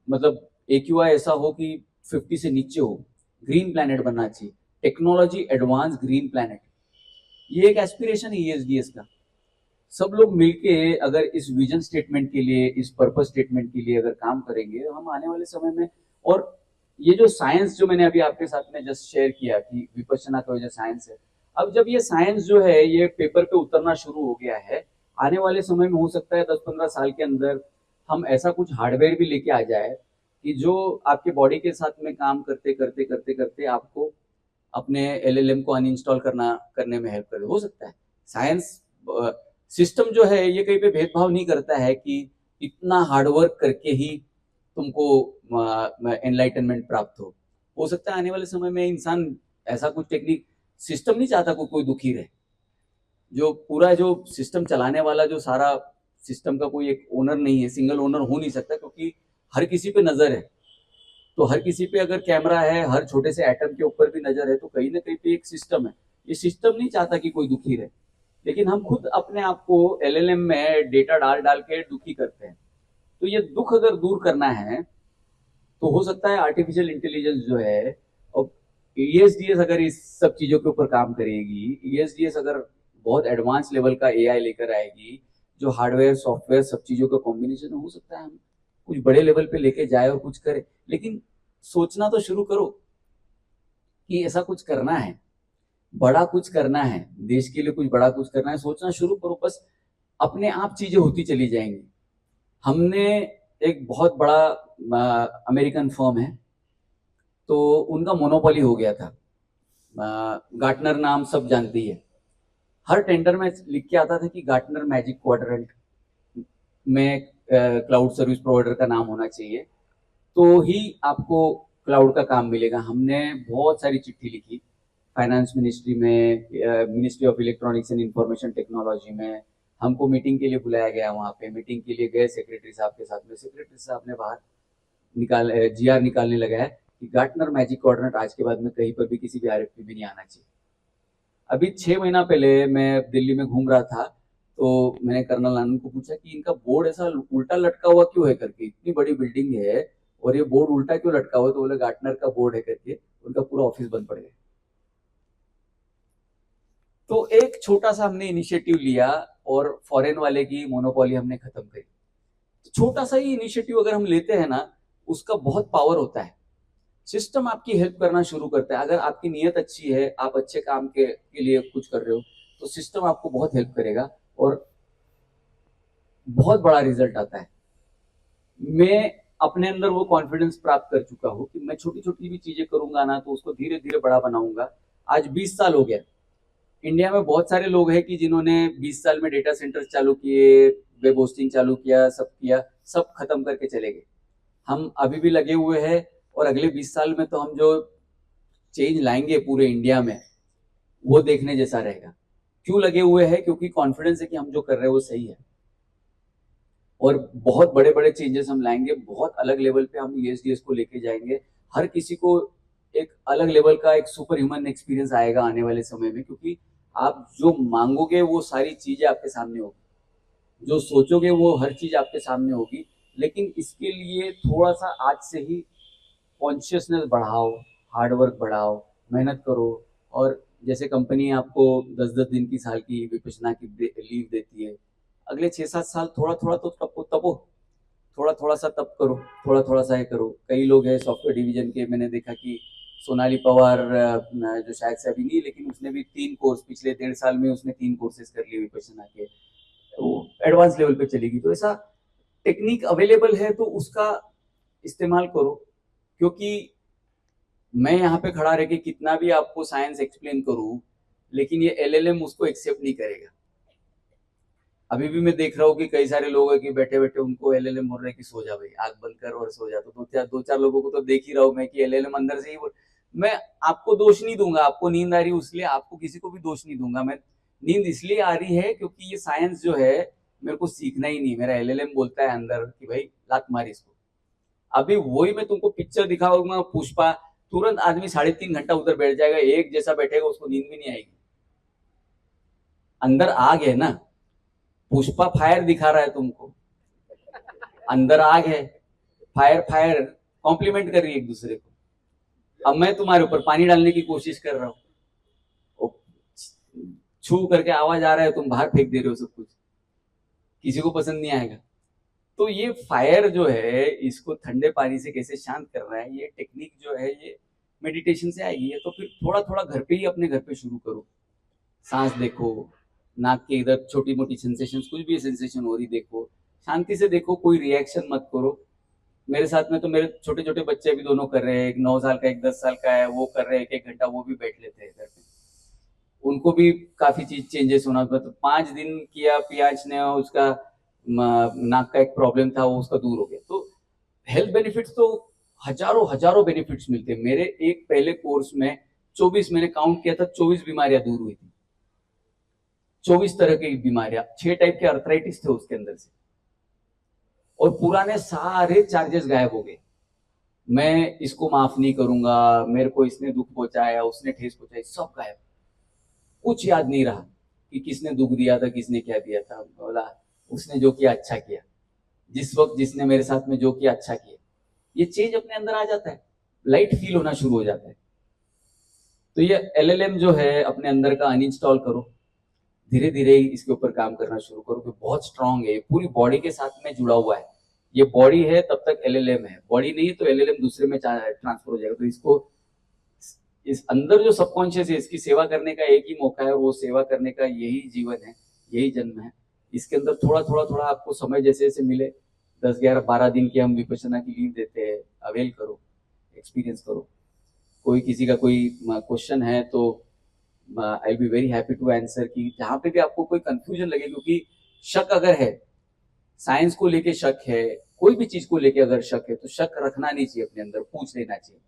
मतलब AQI ऐसा हो कि 50 से नीचे हो, ग्रीन प्लेनेट बनना चाहिए, टेक्नोलॉजी एडवांस ग्रीन प्लेनेट। ये एक एस्पिरेशन है ESDS का। सब लोग मिलके अगर इस विजन स्टेटमेंट के लिए, इस पर्पस स्टेटमेंट के लिए अगर काम करेंगे, हम आने वाले समय में, और ये जो साइंस जो मैंने अभी आपके साथ में जस्ट शेयर किया कि विपश्यना का जो साइंस है, अब जब ये साइंस जो है ये पेपर पे उतरना शुरू हो गया है, आने वाले समय में हो सकता है 10-15 साल के अंदर हम ऐसा कुछ हार्डवेयर भी लेके आ जाए कि जो आपके बॉडी के साथ में काम करते करते करते करते आपको अपने LLM को अनइंस्टॉल करने में हेल्प करे। हो सकता है। साइंस सिस्टम जो है ये कहीं पे भेदभाव नहीं करता है कि इतना हार्डवर्क करके ही तुमको एनलाइटनमेंट प्राप्त हो सकता है आने वाले समय में इंसान ऐसा कुछ टेक्निक, सिस्टम नहीं चाहता कोई दुखी रहे। जो पूरा जो सिस्टम चलाने वाला जो सारा सिस्टम का कोई एक ओनर नहीं है, सिंगल ओनर हो नहीं सकता, क्योंकि हर किसी पे नजर है। तो हर किसी पे अगर कैमरा है, हर छोटे से एटम के ऊपर भी नजर है, तो कहीं ना कहीं पे एक सिस्टम है। ये सिस्टम नहीं चाहता कि कोई दुखी रहे, लेकिन हम खुद अपने आप को LLM में डेटा डाल डाल के दुखी करते हैं। तो ये दुख अगर दूर करना है तो हो सकता है आर्टिफिशियल इंटेलिजेंस जो है, और ESDS अगर इस सब चीजों के ऊपर काम करेगी, ESDS अगर बहुत एडवांस लेवल का AI लेकर आएगी, जो हार्डवेयर सॉफ्टवेयर सब चीजों का कॉम्बिनेशन, हो सकता है हम कुछ बड़े लेवल पे लेके जाए और कुछ करे। लेकिन सोचना तो शुरू करो कि ऐसा कुछ करना है, बड़ा कुछ करना है, देश के लिए कुछ बड़ा कुछ करना है, सोचना शुरू करो, बस अपने आप चीजें होती चली जाएंगी। हमने एक बहुत बड़ा अमेरिकन फर्म है, तो उनका मोनोपोली हो गया था। गार्टनर नाम सब जानती है। हर टेंडर में लिख के आता था कि गार्टनर मैजिक क्वाड्रेंट में क्लाउड सर्विस प्रोवाइडर का नाम होना चाहिए, तो ही आपको क्लाउड का काम मिलेगा। हमने बहुत सारी चिट्ठी लिखी फाइनेंस मिनिस्ट्री में, ministry of electronics and information technology में। हमको मीटिंग के लिए बुलाया गया, वहाँ पे मीटिंग के लिए गए सेक्रेटरी साहब के साथ में। सेक्रेटरी साहब ने बाहर GR निकालने लगा है कि गार्टनर मैजिक क्वाड्रेंट आज के बाद में कहीं पर भी किसी भी RFP में नहीं आना चाहिए। अभी 6 महीना पहले मैं दिल्ली में घूम रहा था, तो मैंने कर्नल आनंद को पूछा कि इनका बोर्ड ऐसा उल्टा लटका हुआ क्यों है करके, इतनी बड़ी बिल्डिंग है और ये बोर्ड उल्टा क्यों लटका हुआ है? तो बोले गार्टनर का बोर्ड है करके, उनका पूरा ऑफिस बंद पड़ गया। तो एक छोटा सा हमने इनिशिएटिव लिया और फॉरेन वाले की मोनोपोली हमने खत्म करी। तो छोटा सा ही इनिशिएटिव अगर हम लेते हैं ना, उसका बहुत पावर होता है। सिस्टम आपकी हेल्प करना शुरू करता है। अगर आपकी नीयत अच्छी है, आप अच्छे काम के लिए कुछ कर रहे हो, तो सिस्टम आपको बहुत हेल्प करेगा और बहुत बड़ा रिजल्ट आता है। मैं अपने अंदर वो कॉन्फिडेंस प्राप्त कर चुका हूँ कि मैं छोटी छोटी भी चीजें करूंगा ना, तो उसको धीरे धीरे बड़ा बनाऊंगा। आज 20 साल हो गया। इंडिया में बहुत सारे लोग हैं कि जिन्होंने 20 साल में डेटा सेंटर चालू किए, वेब होस्टिंग चालू किया, सब खत्म करके चले गए। हम अभी भी लगे हुए हैं और अगले 20 साल में तो हम जो चेंज लाएंगे पूरे इंडिया में, वो देखने जैसा रहेगा। क्यों लगे हुए हैं? क्योंकि कॉन्फिडेंस है कि हम जो कर रहे हैं वो सही है और बहुत बड़े बड़े चेंजेस हम लाएंगे। बहुत अलग लेवल पे हम ईएसडीएस को लेके जाएंगे। हर किसी को एक अलग लेवल का एक सुपर ह्यूमन एक्सपीरियंस आएगा आने वाले समय में, क्योंकि आप जो मांगोगे वो सारी चीजें आपके सामने होगी, जो सोचोगे वो हर चीज आपके सामने होगी। लेकिन इसके लिए थोड़ा सा आज से ही कॉन्शियसनेस बढ़ाओ, हार्डवर्क बढ़ाओ, मेहनत करो। और जैसे कंपनी आपको 10-10 दिन की, साल की विपश्यना की लीव देती है, अगले 6-7 साल थोड़ा थोड़ा तो तपो, थोड़ा थोड़ा सा तप करो, थोड़ा थोड़ा सा ये करो। कई लोग हैं सॉफ्टवेयर डिवीजन के, मैंने देखा कि सोनाली पवार जो शायद से अभी नहीं, लेकिन उसने भी 3 कोर्स पिछले 1.5 साल में उसने 3 कोर्सेज कर लिए विपश्यना के, वो एडवांस लेवल पे चलेगी। तो ऐसा टेक्निक अवेलेबल है तो उसका इस्तेमाल करो। क्योंकि मैं यहाँ पे खड़ा रह के कितना भी आपको साइंस एक्सप्लेन करूँ, लेकिन ये एलएलएम उसको एक्सेप्ट नहीं करेगा। अभी भी मैं देख रहा हूँ कि कई सारे लोग हैं कि बैठे बैठे उनको एलएलएम बोल रहे हैं कि सो जा भाई, आंख बंद कर और सो जा। तो दो चार लोगों को तो देख ही रहा हूँ मैं कि एलएलएम अंदर से ही मैं आपको दोष नहीं दूंगा। आपको नींद आ रही है उसलिए आपको किसी को भी दोष नहीं दूंगा मैं। नींद इसलिए आ रही है क्योंकि ये साइंस जो है मेरे को सीखना ही नहीं। मेरा एलएलएम बोलता है अंदर कि भाई लात मार इसको। अभी वही मैं तुमको पिक्चर दिखाऊंगा पुष्पा, तुरंत आदमी 3.5 घंटा उधर बैठ जाएगा, एक जैसा बैठेगा, उसको नींद भी नहीं आएगी। अंदर आग है ना, पुष्पा फायर दिखा रहा है तुमको, अंदर आग है। फायर फायर कॉम्प्लीमेंट कर रही है एक दूसरे को। अब मैं तुम्हारे ऊपर पानी डालने की कोशिश कर रहा हूँ, छू करके आवाज आ रहा है, तुम बाहर फेंक दे रहे हो सब कुछ, किसी को पसंद नहीं आएगा। तो ये फायर जो है, इसको ठंडे पानी से कैसे शांत करना है, ये टेक्निक जो है ये मेडिटेशन से आएगी। है तो फिर थोड़ा थोड़ा घर पे ही, अपने घर पे शुरू करो। सांस देखो, नाक के इधर छोटी मोटी सेंसेशन, कुछ भी सेंसेशन हो रही देखो, शांति से देखो, कोई रिएक्शन मत करो। मेरे साथ में तो मेरे छोटे छोटे बच्चे भी दोनों कर रहे हैं, एक 9 साल का, एक 10 साल का है, वो कर रहे हैं 1-1 घंटा, वो भी बैठ लेते हैं घर पे। उनको भी काफी चीज चेंजेस होना। मतलब 5 दिन किया, पियाज ने उसका नाक का एक प्रॉब्लम था वो उसका दूर हो गया। तो हेल्थ बेनिफिट्स तो हजारों हजारों बेनिफिट्स मिलते हैं। मेरे एक पहले कोर्स में 24, मैंने काउंट किया था, 24 बीमारियां दूर हुई थी। 24 तरह की बीमारियां, 6 टाइप के अर्थराइटिस थे उसके अंदर से, और पुराने सारे चार्जेस गायब हो गए। मैं इसको माफ नहीं करूंगा, मेरे को इसने दुख पहुंचाया, उसने ठेस पहुंचाई, सब गायब। कुछ याद नहीं रहा कि किसने दुख दिया था, किसने क्या दिया था। बोला उसने जो किया अच्छा किया, जिस वक्त जिसने मेरे साथ में जो किया अच्छा किया। ये चेंज अपने अंदर आ जाता है, लाइट फील होना शुरू हो जाता है। तो ये एलएलएम जो है अपने अंदर का अनइंस्टॉल करो, धीरे धीरे इसके ऊपर काम करना शुरू करो, कि बहुत स्ट्रांग है, पूरी बॉडी के साथ में जुड़ा हुआ है। ये बॉडी है तब तक एलएलएम है, बॉडी नहीं तो एलएलएम दूसरे में ट्रांसफर हो जाएगा। तो इसको, इस अंदर जो सबकॉन्शियस है, इसकी सेवा करने का एक ही मौका है, और वो सेवा करने का यही जीवन है, यही जन्म है। इसके अंदर थोड़ा थोड़ा थोड़ा आपको समय जैसे जैसे मिले, 10-11-12 दिन की हम विपश्यना की लीव देते हैं, अवेल करो, एक्सपीरियंस करो। कोई किसी का कोई क्वेश्चन है तो I be very happy to answer. कि जहाँ पे भी आपको कोई कंफ्यूजन लगे, क्योंकि शक अगर है, साइंस को लेके शक है, कोई भी चीज को लेके अगर शक है, तो शक रखना नहीं चाहिए अपने अंदर, पूछ लेना चाहिए।